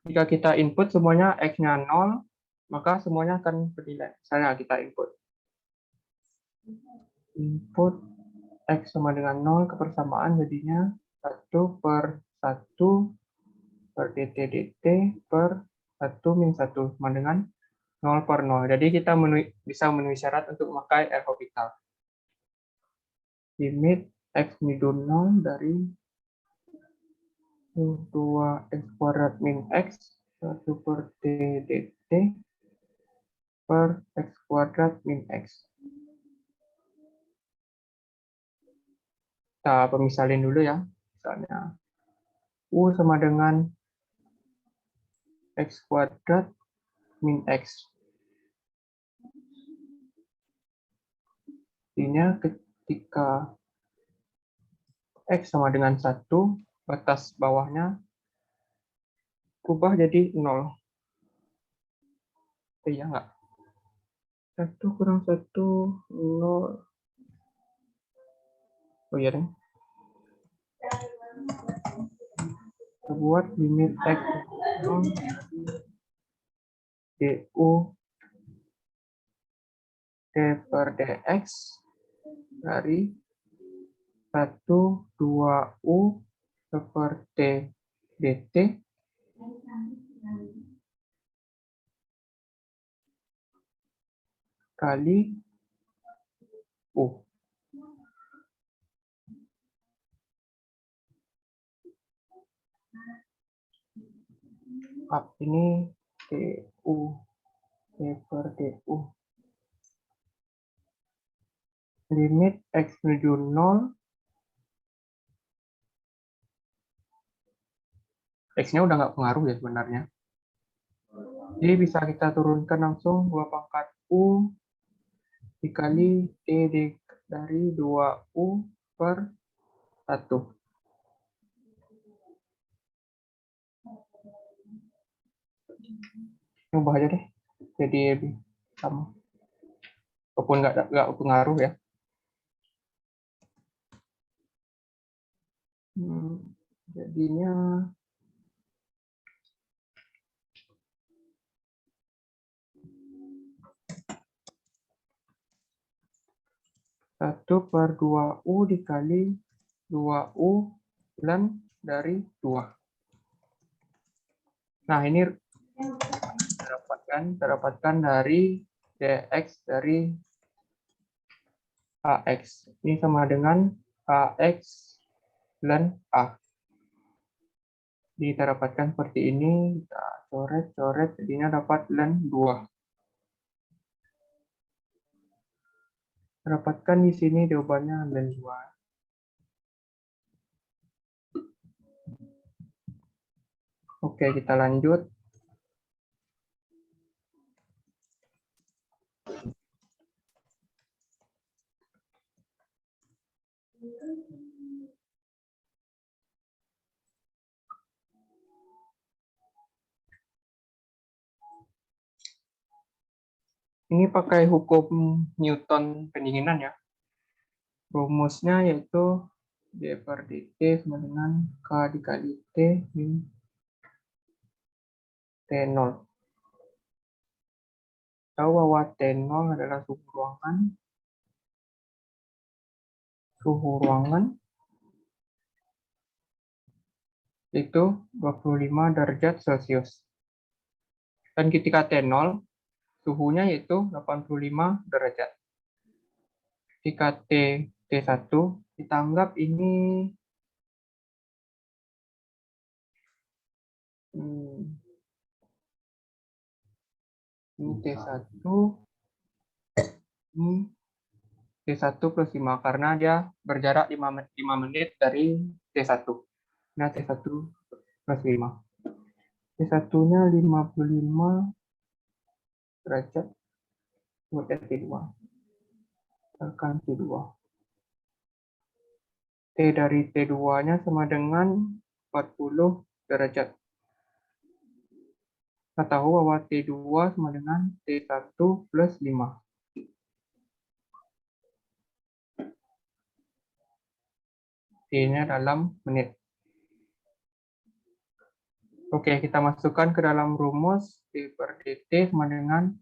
Jika kita input semuanya x-nya 0, maka semuanya akan bernilai. Misalnya kita input x sama dengan 0, kebersamaan jadinya 1 per 1 per dt dt per 1 min 1 sama dengan 0 per 0. Jadi kita bisa memenuhi syarat untuk memakai L'Hopital. Limit x minus 0 dari 2x kuadrat min x 1 per t dt per x kuadrat min x. Kita pemisalin dulu ya. Misalnya U sama dengan x kuadrat min x. Artinya ketika x sama dengan 1, batas bawahnya ubah jadi 0. Iya enggak? 1 kurang 1, 0. Oh iya deh. Kita buat limit x 0 du d per dx dari 1, 2u per t dt kali u. Ini DU. D per DU. Limit X menuju 0. X-nya udah nggak pengaruh ya sebenarnya. Jadi bisa kita turunkan langsung 2 pangkat U dikali D dari 2U per 1. Ubah aja deh. Jadi lebih sama. Walaupun nggak pengaruh ya. Jadinya satu per 2U dikali 2U ln dari 2. Nah, ini terdapatkan dari dx dari AX. Ini sama dengan AX ln A. Didapatkan seperti ini, kita coret-coret, jadinya dapat ln 2. Dapatkan di sini jawabannya ln 2. Oke, kita lanjut. Ini pakai hukum Newton pendinginan ya. Rumusnya yaitu d per dt sama dengan k dikali t min T0. Tahu bahwa T0 adalah suhu ruangan. Suhu ruangan itu 25 derajat Celcius. Dan ketika T0, suhunya yaitu 85 derajat. Ketika T1, kita anggap ini T1, ini T1 plus 5, karena dia berjarak 5 menit dari T1. Nah, T1 plus 5. T1-nya 55 derajat buat T2. Tekan T2. T dari T2-nya sama dengan 40 derajat. Kita tahu bahwa T2 sama dengan T1 plus 5. T-nya dalam menit. Oke, kita masukkan ke dalam rumus D per dt sama dengan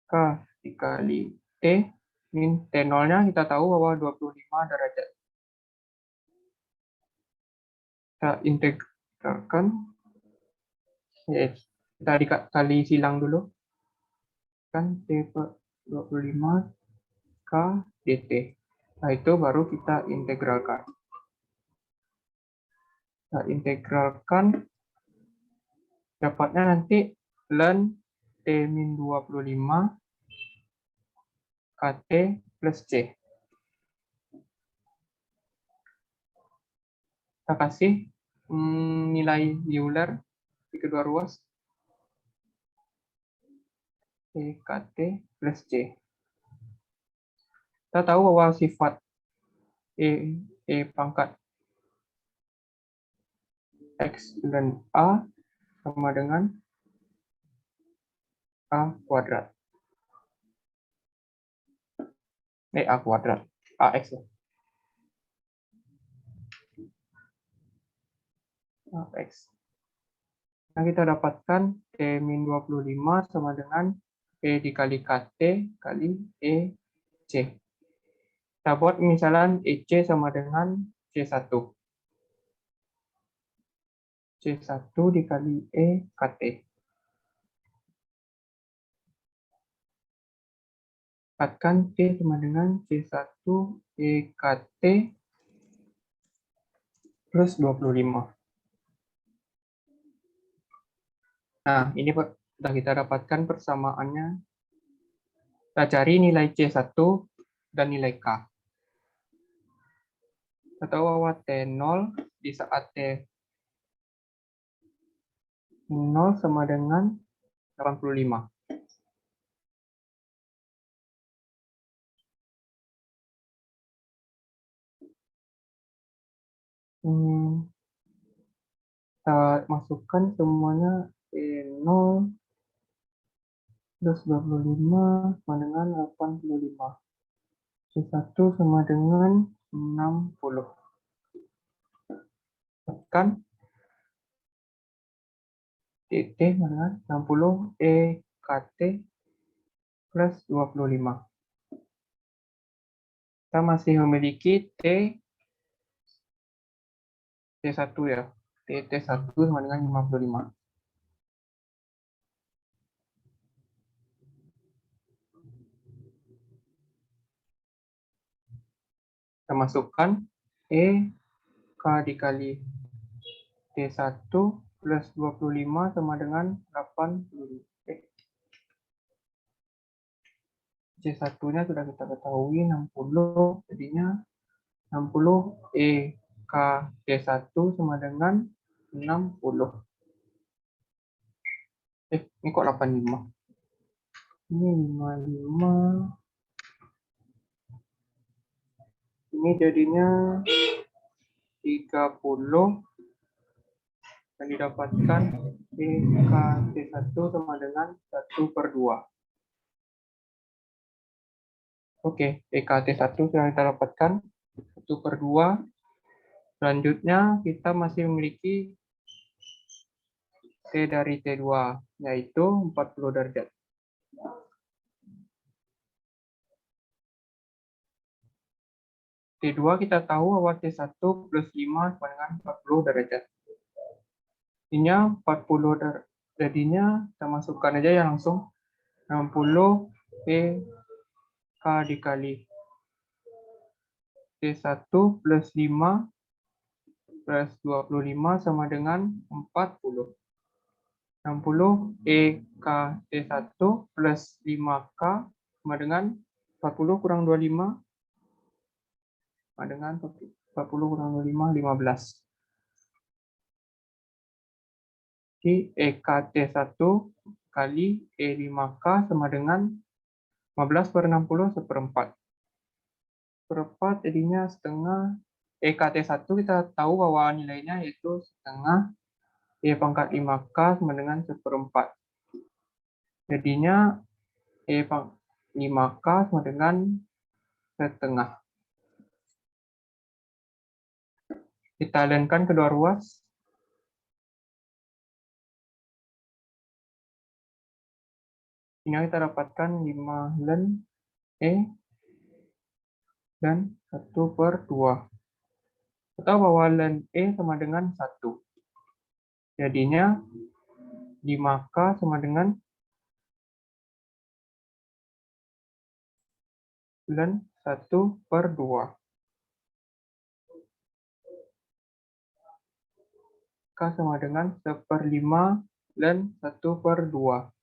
K dikali T min T0-nya kita tahu bahwa 25 derajat. Kita integralkan. Kita dikali silang dulu. Kan T per 25 K dt. Nah, itu baru kita integralkan. Kita integralkan, dapatnya nanti ln T min 25 KT plus C. Kita kasih nilai Euler di kedua ruas. KT plus C. Kita tahu bahwa sifat E pangkat X ln A sama dengan A kuadrat. A kuadrat. AX ya. AX. Nah, kita dapatkan T min 25 sama dengan E dikali KT kali EC. Kita buat misalnya EC sama dengan C1. C1 dikali E KT. Dapatkan T sama dengan C1 E KT plus 25. Nah, ini Sudah kita dapatkan persamaannya. Kita cari nilai C1 dan nilai K. Kita tahu bahwa T0 di saat T0 sama dengan 85. Kita masukkan semuanya T0 plus 25 sama dengan 85. C1 sama dengan 60. Tekan TT sama dengan 60 EKT plus 25. Kita masih memiliki T1 ya. T1 sama dengan 55. Kita masukkan K dikali T1 plus 25 sama dengan 80. C1-nya sudah kita ketahui 60, jadinya 60 EK T1 sama dengan 60. Ini kok 85? Ini 55. Ini jadinya 30 dan didapatkan EKT1 sama dengan 1/2. Oke, EKT1 sudah kita dapatkan 1/2. Selanjutnya kita masih memiliki T dari T2, yaitu 40 derajat. T2 kita tahu bahwa T1 plus 5 sama dengan 40 derajat. Ini 40 derajat. Jadinya kita masukkan aja ya langsung 60 K dikali T1 plus 5 plus 25 sama dengan 40. 60 EK T1 plus 5K sama dengan 40 kurang 25 sama dengan 40 kurang 25, 15. Jadi EKT1 kali E5K sama dengan 15/60 1/4. 1/4 jadinya setengah. EKT1 kita tahu bahwa nilainya yaitu setengah E pangkat 5K sama dengan 1/4. Jadinya E pangkat 5K sama dengan setengah. Kita lengkan kedua ruas. Ini kita dapatkan 5 len E dan 1/2. Kita tahu bahwa len E sama dengan 1. Jadinya 5K sama dengan len 1/2. K sama dengan 1/5 len 1/2.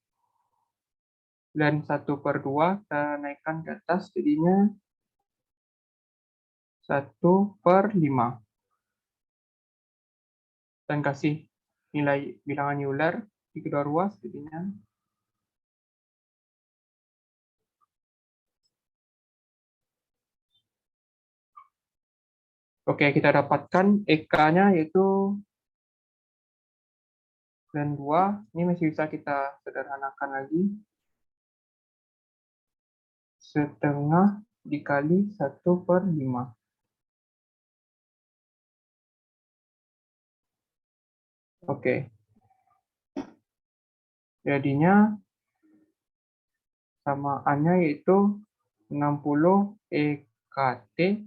Len 1/2 kita naikkan ke atas, jadinya 1/5. Dan kasih nilai bilangan Euler di kedua ruas, jadinya oke, kita dapatkan EK-nya yaitu len 2. Ini masih bisa kita sederhanakan lagi. Setengah dikali 1/5. Oke. Jadinya samaannya yaitu 60 EKT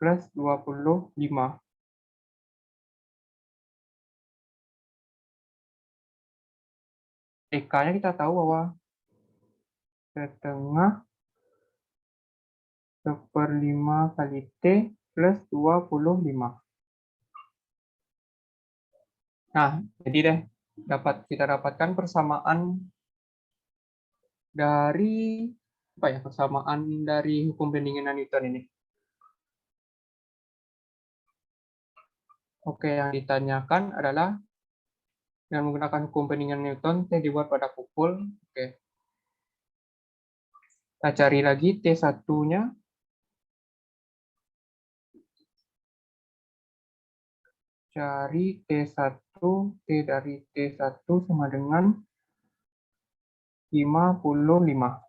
plus 25. EK-nya kita tahu bahwa setengah 1/5 kali T plus 25. Nah, jadi deh. kita dapatkan persamaan dari apa ya? Persamaan dari hukum pendinginan Newton ini. Oke, yang ditanyakan adalah dengan menggunakan hukum pendinginan Newton, T dibuat pada pukul. Oke. Kita cari lagi T1-nya. Cari T1, T dari T1 sama dengan 55.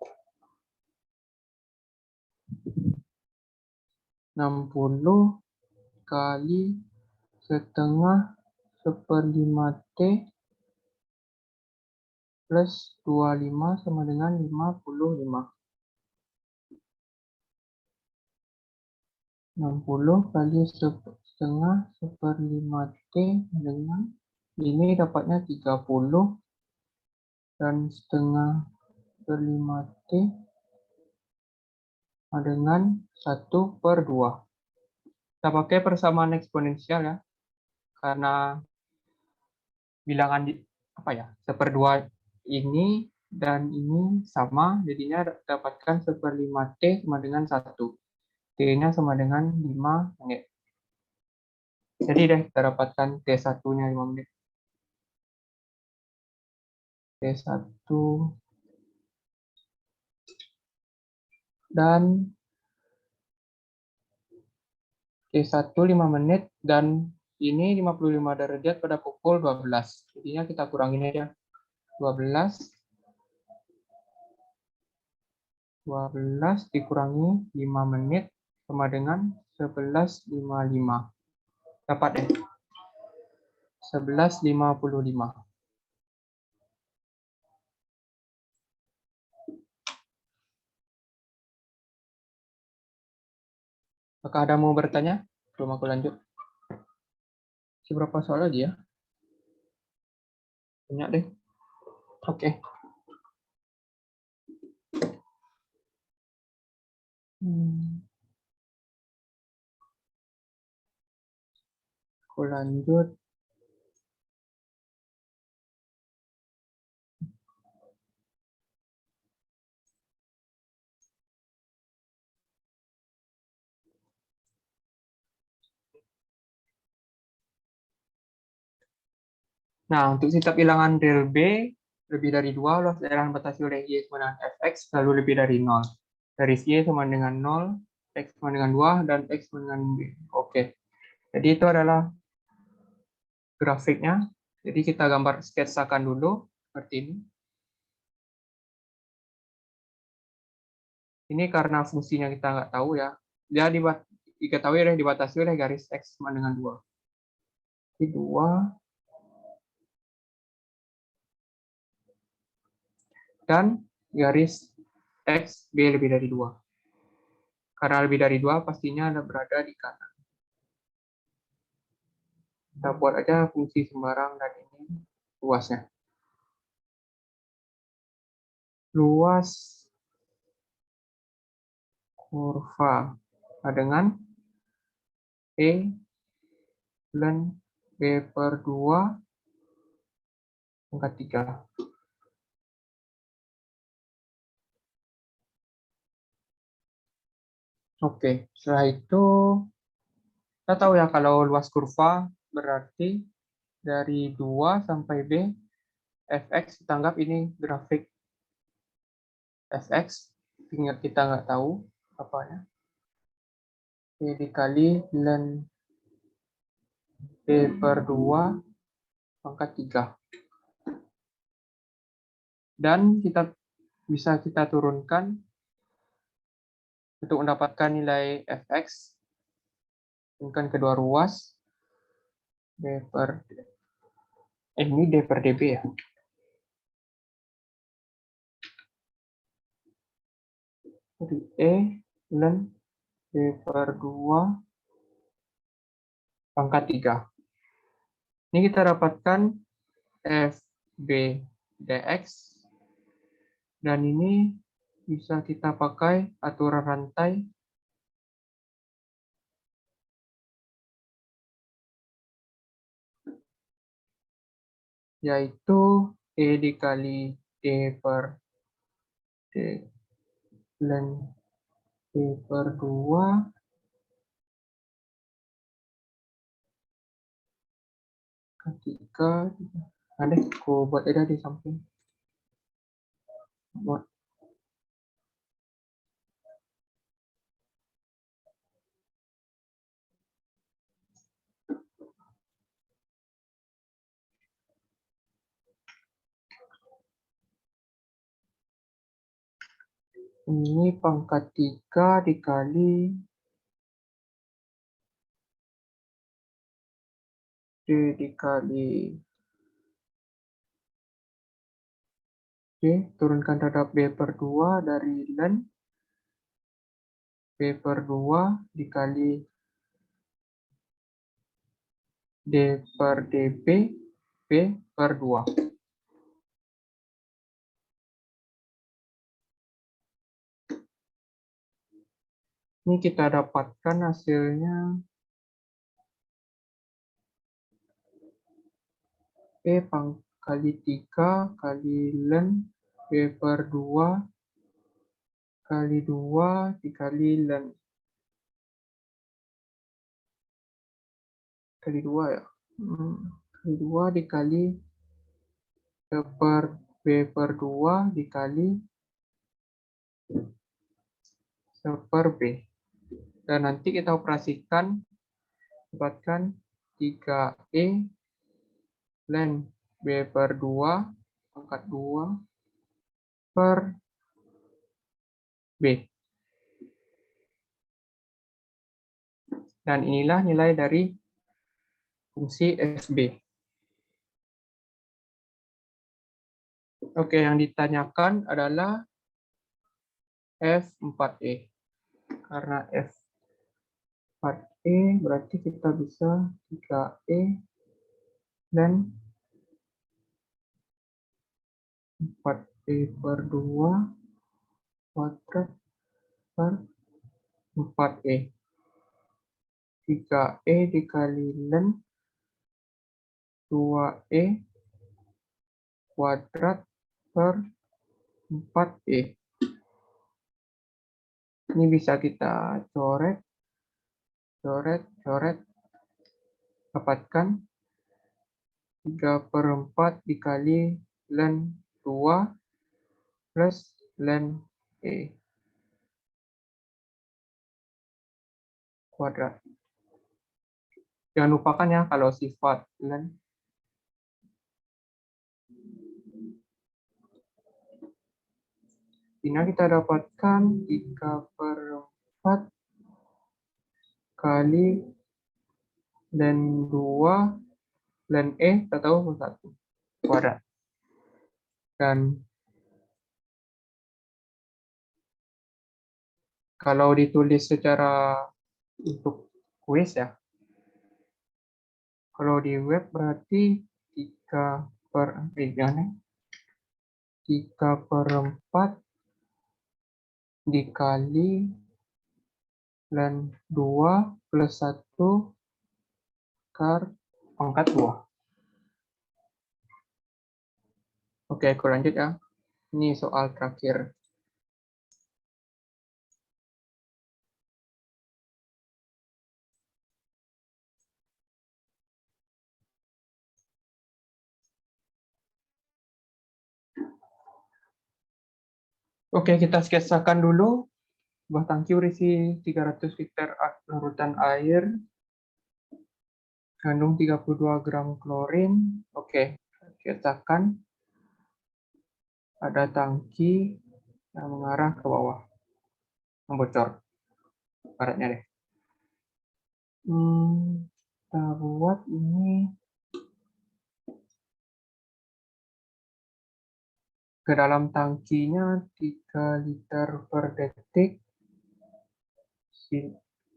60 kali setengah 1/5 T plus 25 sama dengan 55. 60 kali setengah 1/5 T dengan ini dapatnya 30 dan setengah 1/5 T dengan 1/2. Kita pakai persamaan eksponensial ya, karena bilangan apa ya 1/2 ini dan ini sama, jadinya dapatkan 1/5 T sama dengan 1. T-nya sama dengan 5 menit. Jadi deh kita dapatkan T1-nya 5 menit. T1 dan T1 5 menit dan ini 55 derajat pada pukul 12. Jadinya kita kurangin aja. 12 dikurangi 5 menit sama dengan 11.55. Dapat deh. 11.55. Apakah ada mau bertanya? Belum aku lanjut. Berapa soal lagi ya? Banyak deh. Oke. Aku lanjut. Nah, untuk setiap bilangan del B lebih dari 2, luas daerah batasi oleh Y sama dengan Fx selalu lebih dari 0. Garis Y sama dengan 0, X sama dengan 2, dan X sama dengan B. Oke. Jadi itu adalah grafiknya. Jadi kita gambar sketsakan dulu seperti ini. Ini karena fungsinya kita nggak tahu ya. Dia diketahui oleh dibatasi oleh garis X sama dengan 2. Jadi 2 dan garis X B lebih dari 2. Karena lebih dari 2 pastinya berada di kanan. Kita buat aja fungsi sembarang dan ini luasnya. Luas kurva dengan E ln B/2 pangkat 3. Oke, setelah itu kita tahu ya kalau luas kurva berarti dari 2 sampai B, Fx kita anggap ini grafik Fx, ingat kita nggak tahu apanya. Oke, dikali ln B/2 pangkat 3. Dan bisa kita turunkan untuk mendapatkan nilai Fx. Turunkan kedua ruas ini D per dB ya. Jadi E ln B/2 pangkat 3. Ini kita dapatkan FB dx. Dan ini bisa kita pakai aturan rantai. yaitu E dikali D per D ln D per 2 ketika ada aku buat ada di samping buat ini pangkat 3 dikali D dikali D, turunkan terhadap B per 2 dari ln B per 2 dikali D per dB B per 2. Ini kita dapatkan hasilnya E kali 3 kali ln B per 2 kali 2 dikali ln kali 2 ya. Kali 2 dikali B per 2 dikali per B. Dan nanti kita operasikan, dapatkan 3E ln B per 2 pangkat 2 per B. Dan inilah nilai dari fungsi FB. Oke, yang ditanyakan adalah F4E. Karena F4E berarti kita bisa 3E dan 4E per 2 kuadrat per 4E. 3E dikali ln 2E kuadrat per 4E. Ini bisa kita coret, dapatkan 3 per 4 dikali ln 2 plus ln E kuadrat. Jangan lupakan ya kalau sifat ln. Ini kita dapatkan 3 per 4 kali ln 2 ln E kita tahu 1 kuadrat. Dan kalau ditulis secara untuk kuis ya, kalau di web berarti 3 per 4 dikali ln 2 plus 1 kar pangkat 2. Oke, aku lanjut ya. Ini soal terakhir. Oke, kita sketsakan dulu. Sebuah tangki berisi 300 liter larutan air, kandung 32 gram klorin. Oke, sketsakan. Ada tangki yang mengarah ke bawah, membocor. Baratnya deh. Kita buat ini ke dalam tangkinya 3 liter per detik.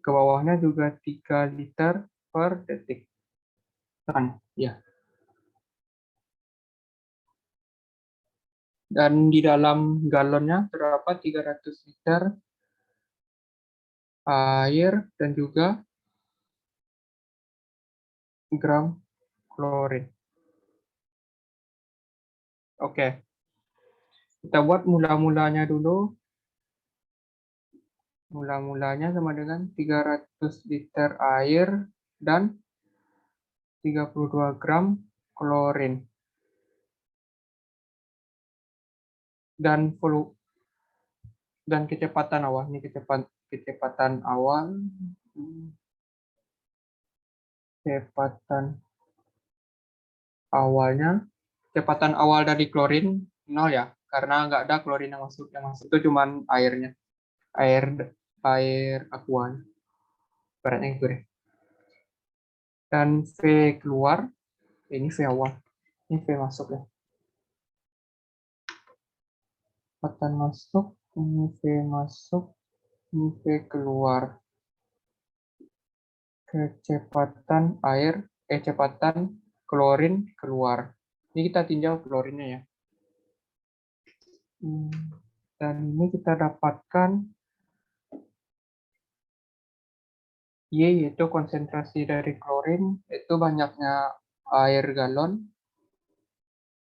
Ke bawahnya juga 3 liter per detik. Kan? Ya. Dan di dalam galonnya terdapat 300 liter air dan juga gram klorin. Oke. Kita buat mula-mulanya dulu. Mula-mulanya sama dengan 300 liter air dan 32 gram klorin. Dan kecepatan awal. Ini kecepatan awal. Kecepatan awalnya. Kecepatan awal dari klorin 0 ya. Karena nggak ada klorin yang masuk. Yang masuk itu cuma airnya. Air aqua. Beratnya itu deh. Dan V keluar. Ini V awal. Ini V masuk ya. Kecepatan masuk. Ini V masuk. Ini V keluar. Kecepatan air, kecepatan klorin keluar. Ini kita tinjau klorinnya ya. Dan ini kita dapatkan Y, yaitu konsentrasi dari klorin, itu banyaknya air galon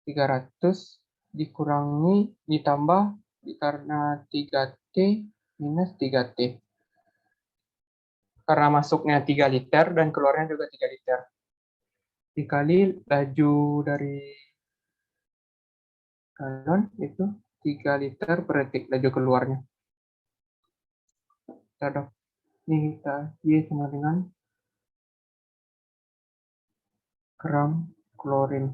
300 dikurangi ditambah karena 3T minus 3T. Karena masuknya 3 liter dan keluarnya juga 3 liter. Dikali laju dari galon itu 3 liter per detik laju keluarnya. Ini kita Y sama dengan gram klorin.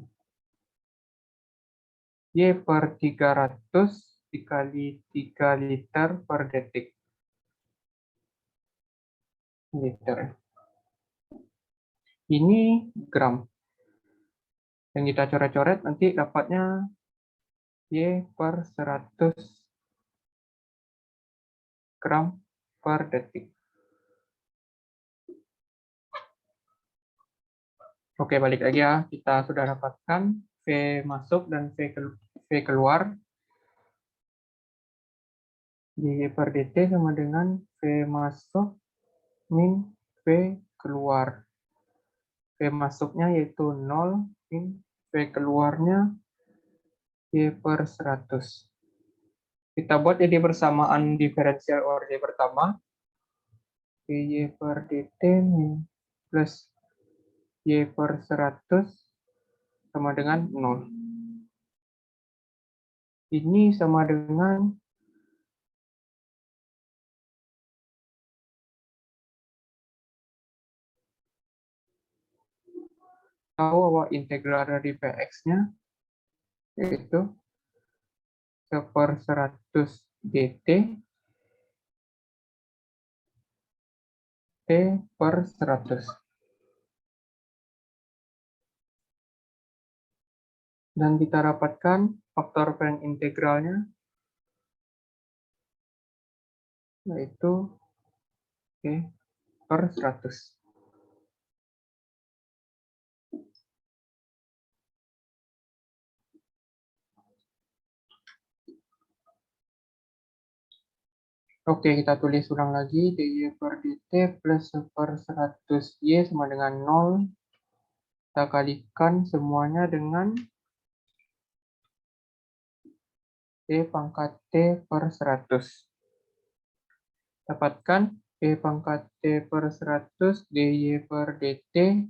Y per 300 dikali 3 liter per detik. Liter. Ini gram. Yang kita coret-coret nanti dapatnya Y per 100 gram per detik. Oke, balik lagi ya. Kita sudah dapatkan V masuk dan V keluar. Y per dt sama dengan V masuk min V keluar. V masuknya yaitu 0 min V keluarnya Y per 100. Kita buat jadi persamaan diferensial order pertama. Y per dt min plus Y per 100 sama dengan 0. Ini sama dengan tahu bahwa integral dari Px-nya yaitu 1/100 dt T per 100. Dan kita dapatkan faktor peng integralnya yaitu T per 100. Oke, kita tulis ulang lagi. dy per dt plus 1/100 y sama dengan 0. Kita kalikan semuanya dengan T pangkat T per 100. Dapatkan T pangkat T per 100 dy per dt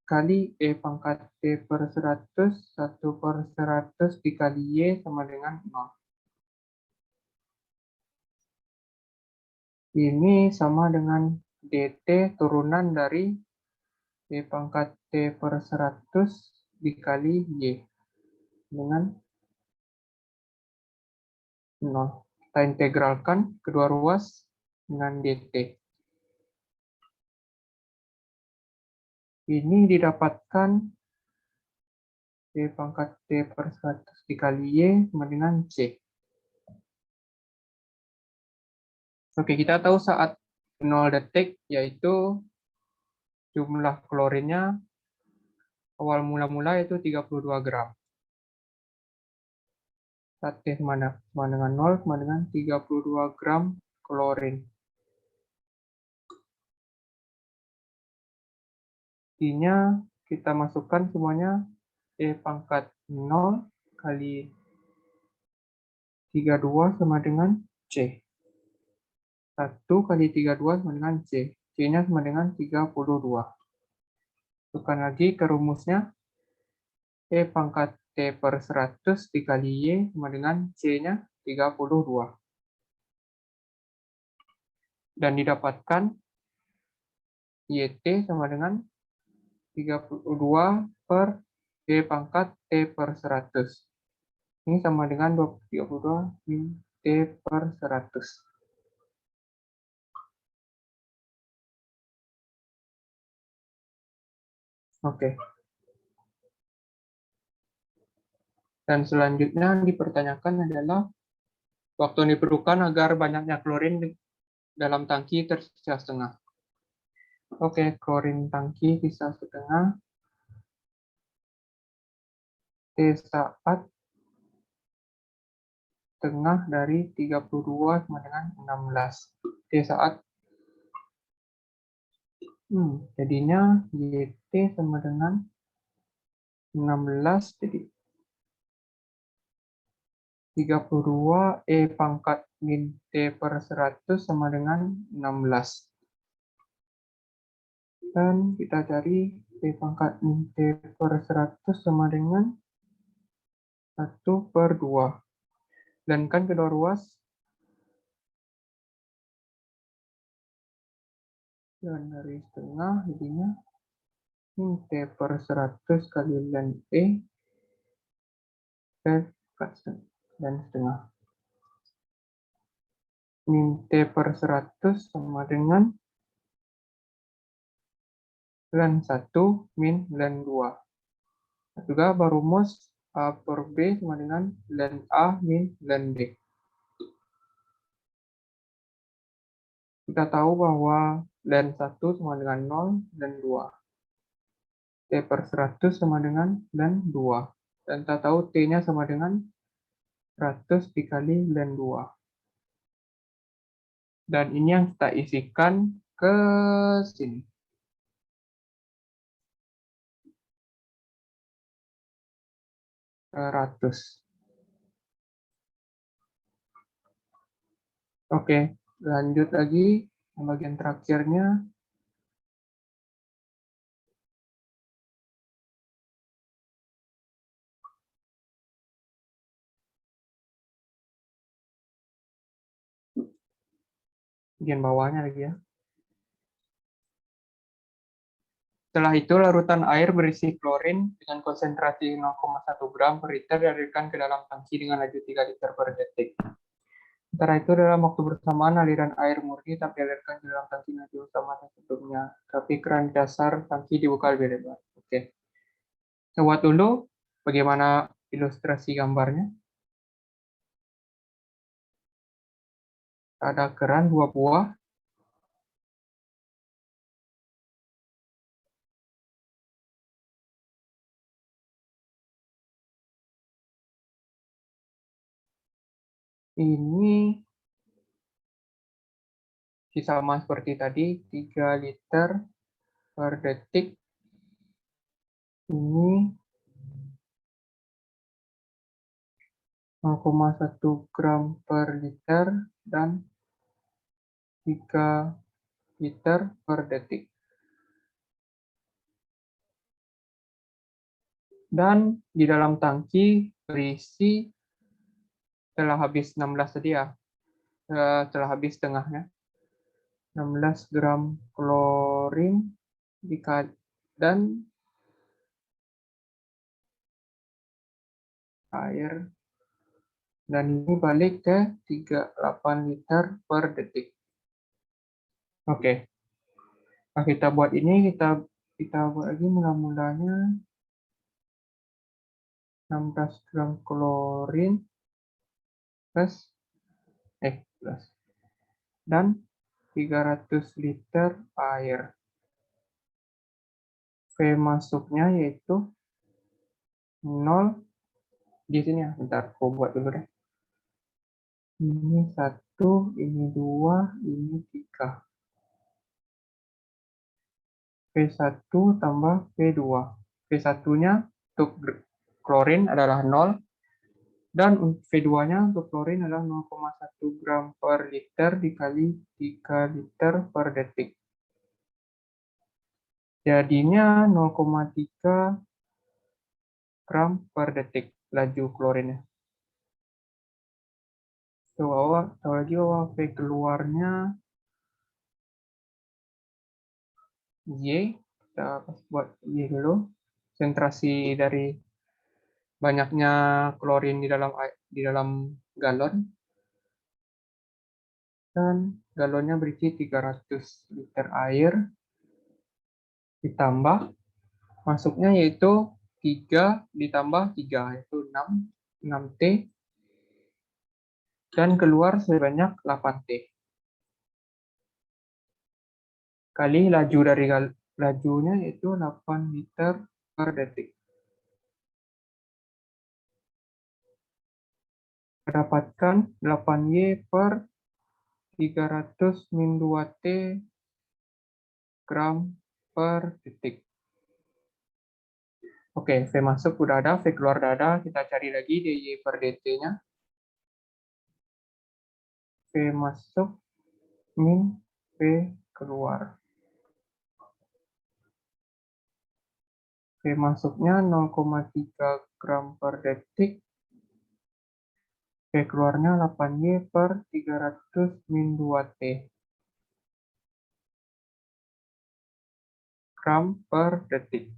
kali E pangkat T per 100, 1/100 dikali Y sama dengan 0. Ini sama dengan dt turunan dari T pangkat T per 100 dikali Y dengan 0. Kita integralkan kedua ruas dengan dt. Ini didapatkan T pangkat T per 100 dikali Y sama dengan C. Oke, kita tahu saat 0 detik yaitu jumlah klorinnya awal mula-mula itu 32 gram. Saat T sama dengan 0 sama dengan 32 gram klorin. Intinya kita masukkan semuanya E pangkat 0 kali 32 sama dengan C. 1 kali 32 sama dengan C. C-nya sama dengan 32. Masukkan lagi ke rumusnya. E pangkat T per 100 dikali Y sama dengan C-nya 32. Dan didapatkan YT sama dengan 32 per E pangkat T per 100. Ini sama dengan 32 min T per 100. Oke. Dan selanjutnya yang dipertanyakan adalah waktu yang diperlukan agar banyaknya klorin dalam tangki tersisa setengah. Oke, klorin tangki sisa setengah. T saat setengah dari 32 sama dengan 16. T saat jadinya YT sama dengan 16, jadi 32 E pangkat min T per 100 sama dengan 16. Dan kita cari E pangkat min T per 100 sama dengan 1 per 2. Dan kan kedua ruas. Dan dari setengah jadinya min T per 100 kali ln E dan setengah. Min T per 100 sama dengan ln 1 min ln 2. Juga barumus A per B sama dengan ln A min ln B. Kita tahu bahwa ln 1 sama dengan 0, ln 2. T per 100 sama dengan ln 2. Dan kita tahu T-nya sama dengan 100 dikali ln 2. Dan ini yang kita isikan ke sini. Oke, lanjut lagi bagian terakhirnya. Bagian bawahnya lagi ya. Setelah itu, larutan air berisi klorin dengan konsentrasi 0,1 gram per liter dialirkan ke dalam tangki dengan laju 3 liter per detik. Sementara itu, dalam waktu bersamaan, aliran air murni tak dialirkan ke dalam tangki laju sama sebelumnya, tapi keran dasar tangki dibuka lebih lebar. Oke. Kita buat dulu bagaimana ilustrasi gambarnya. Ada keran 2 buah. Ini sama seperti tadi, 3 liter per detik. Ini 0,1 gram per liter dan 3 liter per detik. Dan di dalam tangki berisi setelah habis 16 tadi ya, setelah habis setengahnya, 16 gram klorin dan air, dan ini balik ke 38 liter per detik. Oke. Nah, kita buat ini, kita buat lagi mula-mulanya 16 gram klorin plus dan 300 liter air. V masuknya yaitu 0 di sini ya. Bentar, aku buat dulu deh. Ini 1, ini 2, ini 3. V1 tambah V2. V1-nya untuk klorin adalah 0, dan V2-nya untuk klorin adalah 0,1 gram per liter dikali 3 liter per detik. Jadinya 0,3 gram per detik laju klorinnya. Tahu lagi bahwa V keluarnya Y. Kita buat Y dulu. Konsentrasi dari banyaknya klorin di dalam galon. Dan galonnya berisi 300 liter air. Ditambah masuknya yaitu 3 ditambah 3 yaitu 6 T, dan keluar sebanyak 8 T. Kali lajunya yaitu 8 liter per detik. Dapatkan 8Y per 300 min 2T gram per detik. Oke, V masuk udah ada, V keluar udah ada. Kita cari lagi DY per DT-nya. V masuk min V keluar. V masuknya 0,3 gram per detik. V keluarnya 8Y per 300 min 2T gram per detik.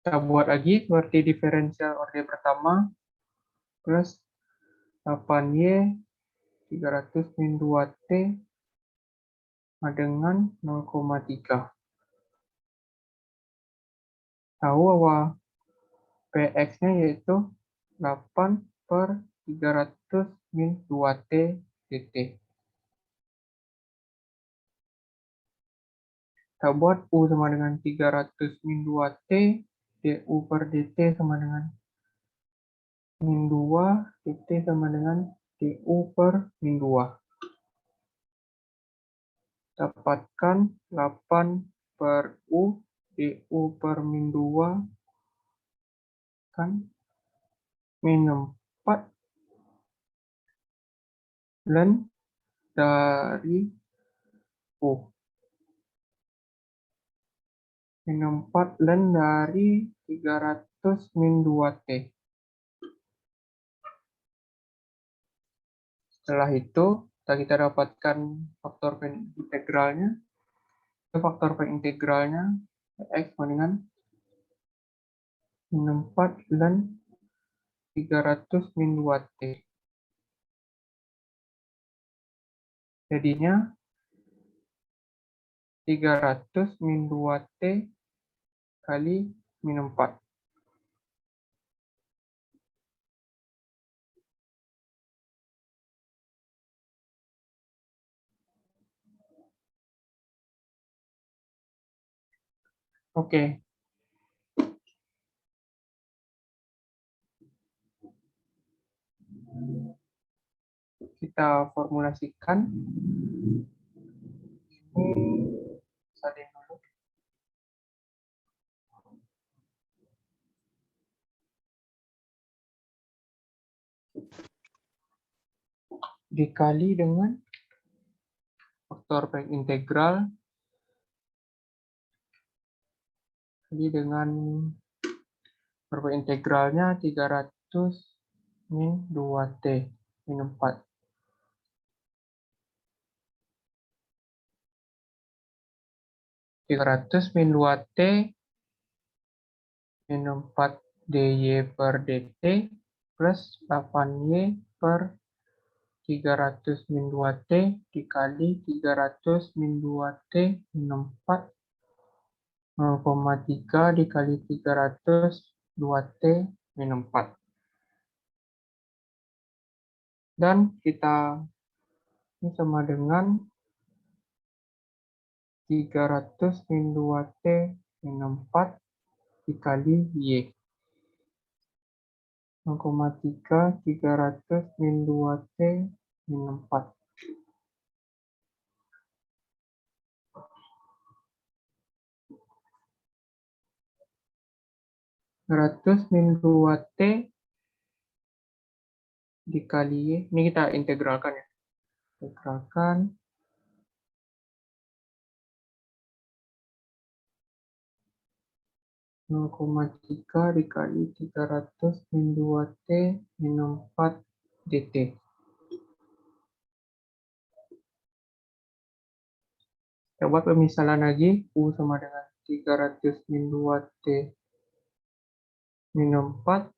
Kita buat lagi seperti diferensial orde pertama plus 8Y 300 min 2T dengan 0,3. Tahu bahwa PX-nya yaitu 8 per 300 min 2T dt. Kita buat U sama dengan 300 min 2T, du per dt sama dengan min 2, dt sama dengan du per min 2. Dapatkan 8 per U, du per min 2, kan min 4, ln dari U. Min 4 ln dari 300 min 2T. Setelah itu, kita dapatkan faktor P integralnya. Faktor P integralnya X sama dengan min 4 ln 300 min 2T. Jadinya 300 min 2T kali min 4. Oke. Kita formulasikan. Ini salin dulu. Dikali dengan faktor P integral kali dengan faktor P integralnya 300 min 2T min 4. 300 min 2T min 4 dy per dt plus 8y per 300 min 2T dikali 300 min 2T min 4 0,3 dikali 300 2T min 4. Dan kita ini sama dengan 300 min 2T min 4 dikali Y. 0,3 300 min 2T min 4. 300 min 2T dikali Y. Ini kita integralkan ya. Integralkan. Nol koma tiga dikali 300 min 2T min 4 dt. Kita buat pemisalan lagi. U sama dengan 300 min 2T min 4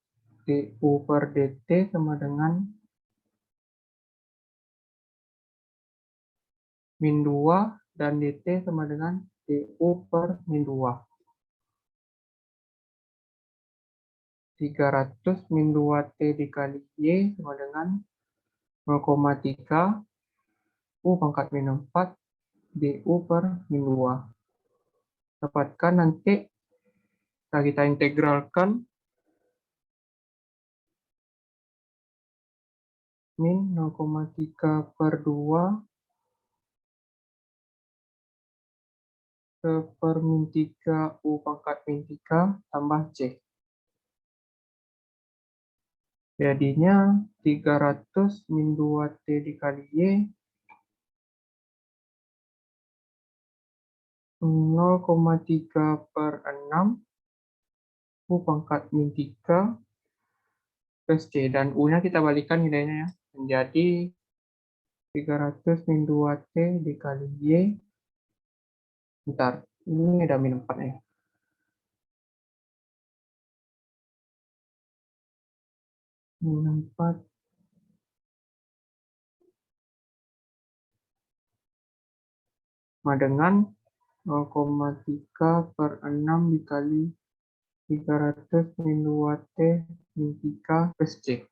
du per dt sama dengan min 2 dan dt sama dengan du per min 2. 300 min 2T dikali Y sama dengan 0,3 U pangkat min 4 du per min 2. Dapatkan nanti setelah kita integralkan min 0,3 per 2 per min 3 U pangkat min 3 tambah C. Jadinya 300 min 2T dikali Y 0,3 per 6 U pangkat min 3 plus C. Dan U-nya kita balikan nilainya ya. Menjadi 300 min 2T dikali Y. Bentar, ini ada min 4 ya. Min 4 sama dengan 0,3 per 6 dikali 300 min 2T min 3 plus C.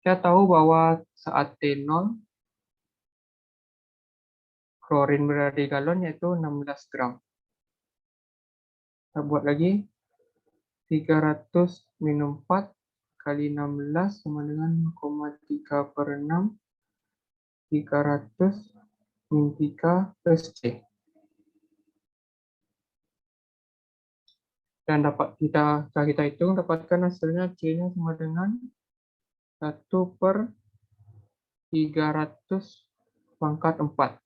Kita tahu bahwa saat T0, klorin berada di galon yaitu 16 gram. Kita buat lagi 300 min 4 kali 16 sama dengan 0,3 per 6 300 min 3 plus C. Dan dapat setelah kita hitung, dapatkan hasilnya C-nya sama dengan 1 per 300 pangkat 4.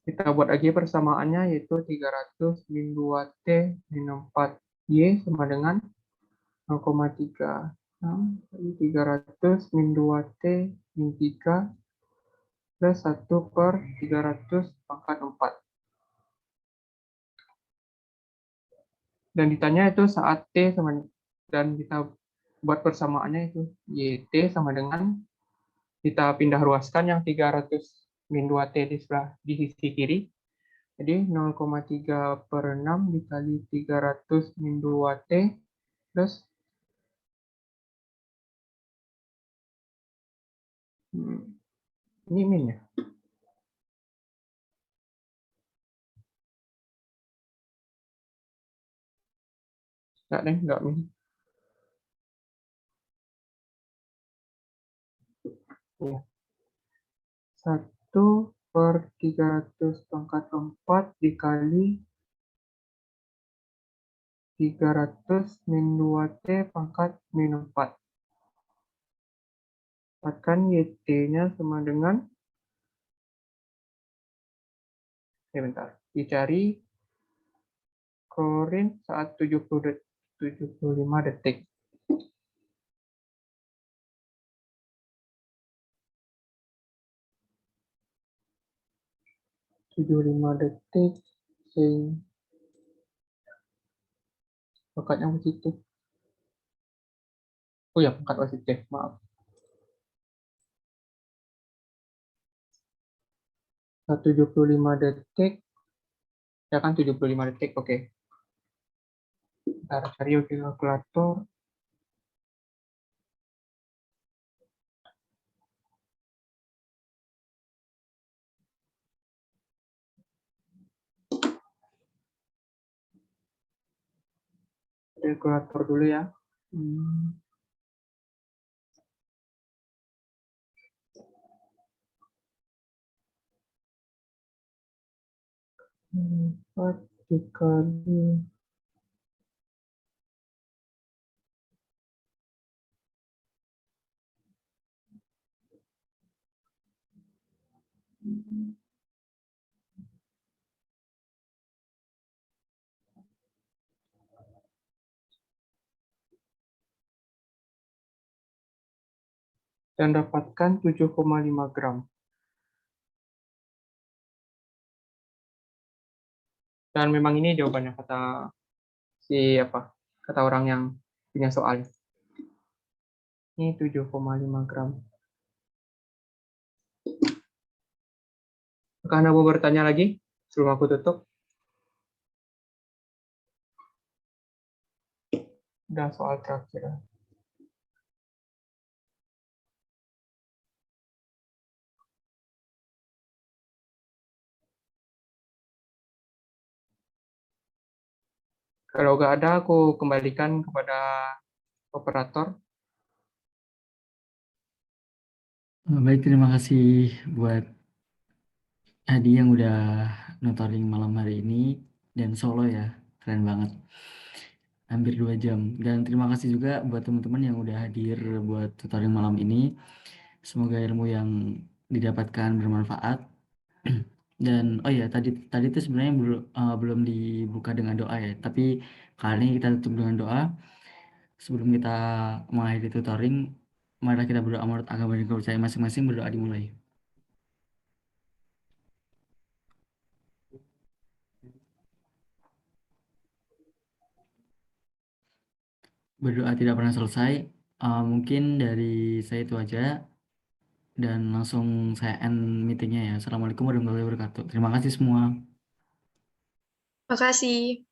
Kita buat lagi persamaannya, yaitu 300 min 2T min 4Y sama dengan 0,3. 300 min 2T min 3 plus 1 per 300 pangkat 4. Dan ditanya itu saat T sama, dan kita buat persamaannya itu YT sama dengan, kita pindah ruaskan yang 300 min 2T di sisi kiri. Jadi 0,3 per 6 dikali 300 min 2T plus ini min ya. Enggak min. Ya. 1 per 300 pangkat 4 dikali 300 min 2T pangkat min 4. Dapatkan YT-nya sama dengan, bentar, dicari klorin saat 75 detik. 75 detik, pangkatnya positif. Oh ya, pangkat positif, maaf. 75 detik, ya kan 75 detik, oke. Ntar cari kalkulator. Kalkulator dulu ya. 4 dikali dan dapatkan 7,5 gram. Dan memang ini jawabannya kata kata orang yang punya soal. Ini 7,5 gram. Apakah Anda mau bertanya lagi sebelum aku tutup? Udah soal terakhir. Kalau nggak ada, aku kembalikan kepada operator. Baik, terima kasih buat Adi yang udah notoring malam hari ini dan solo ya, keren banget. Hampir 2 jam. Dan terima kasih juga buat teman-teman yang udah hadir buat tutoring malam ini. Semoga ilmu yang didapatkan bermanfaat. Dan oh ya, tadi tadi itu sebenarnya belum dibuka dengan doa ya, tapi kali ini kita tutup dengan doa. Sebelum kita mengakhiri tutoring, mari kita berdoa menurut agama dan kepercayaan masing-masing. Berdoa dimulai. Berdoa tidak pernah selesai. Mungkin dari saya itu aja dan langsung saya end meetingnya ya. Assalamualaikum warahmatullahi wabarakatuh. Terima kasih semua. Makasih.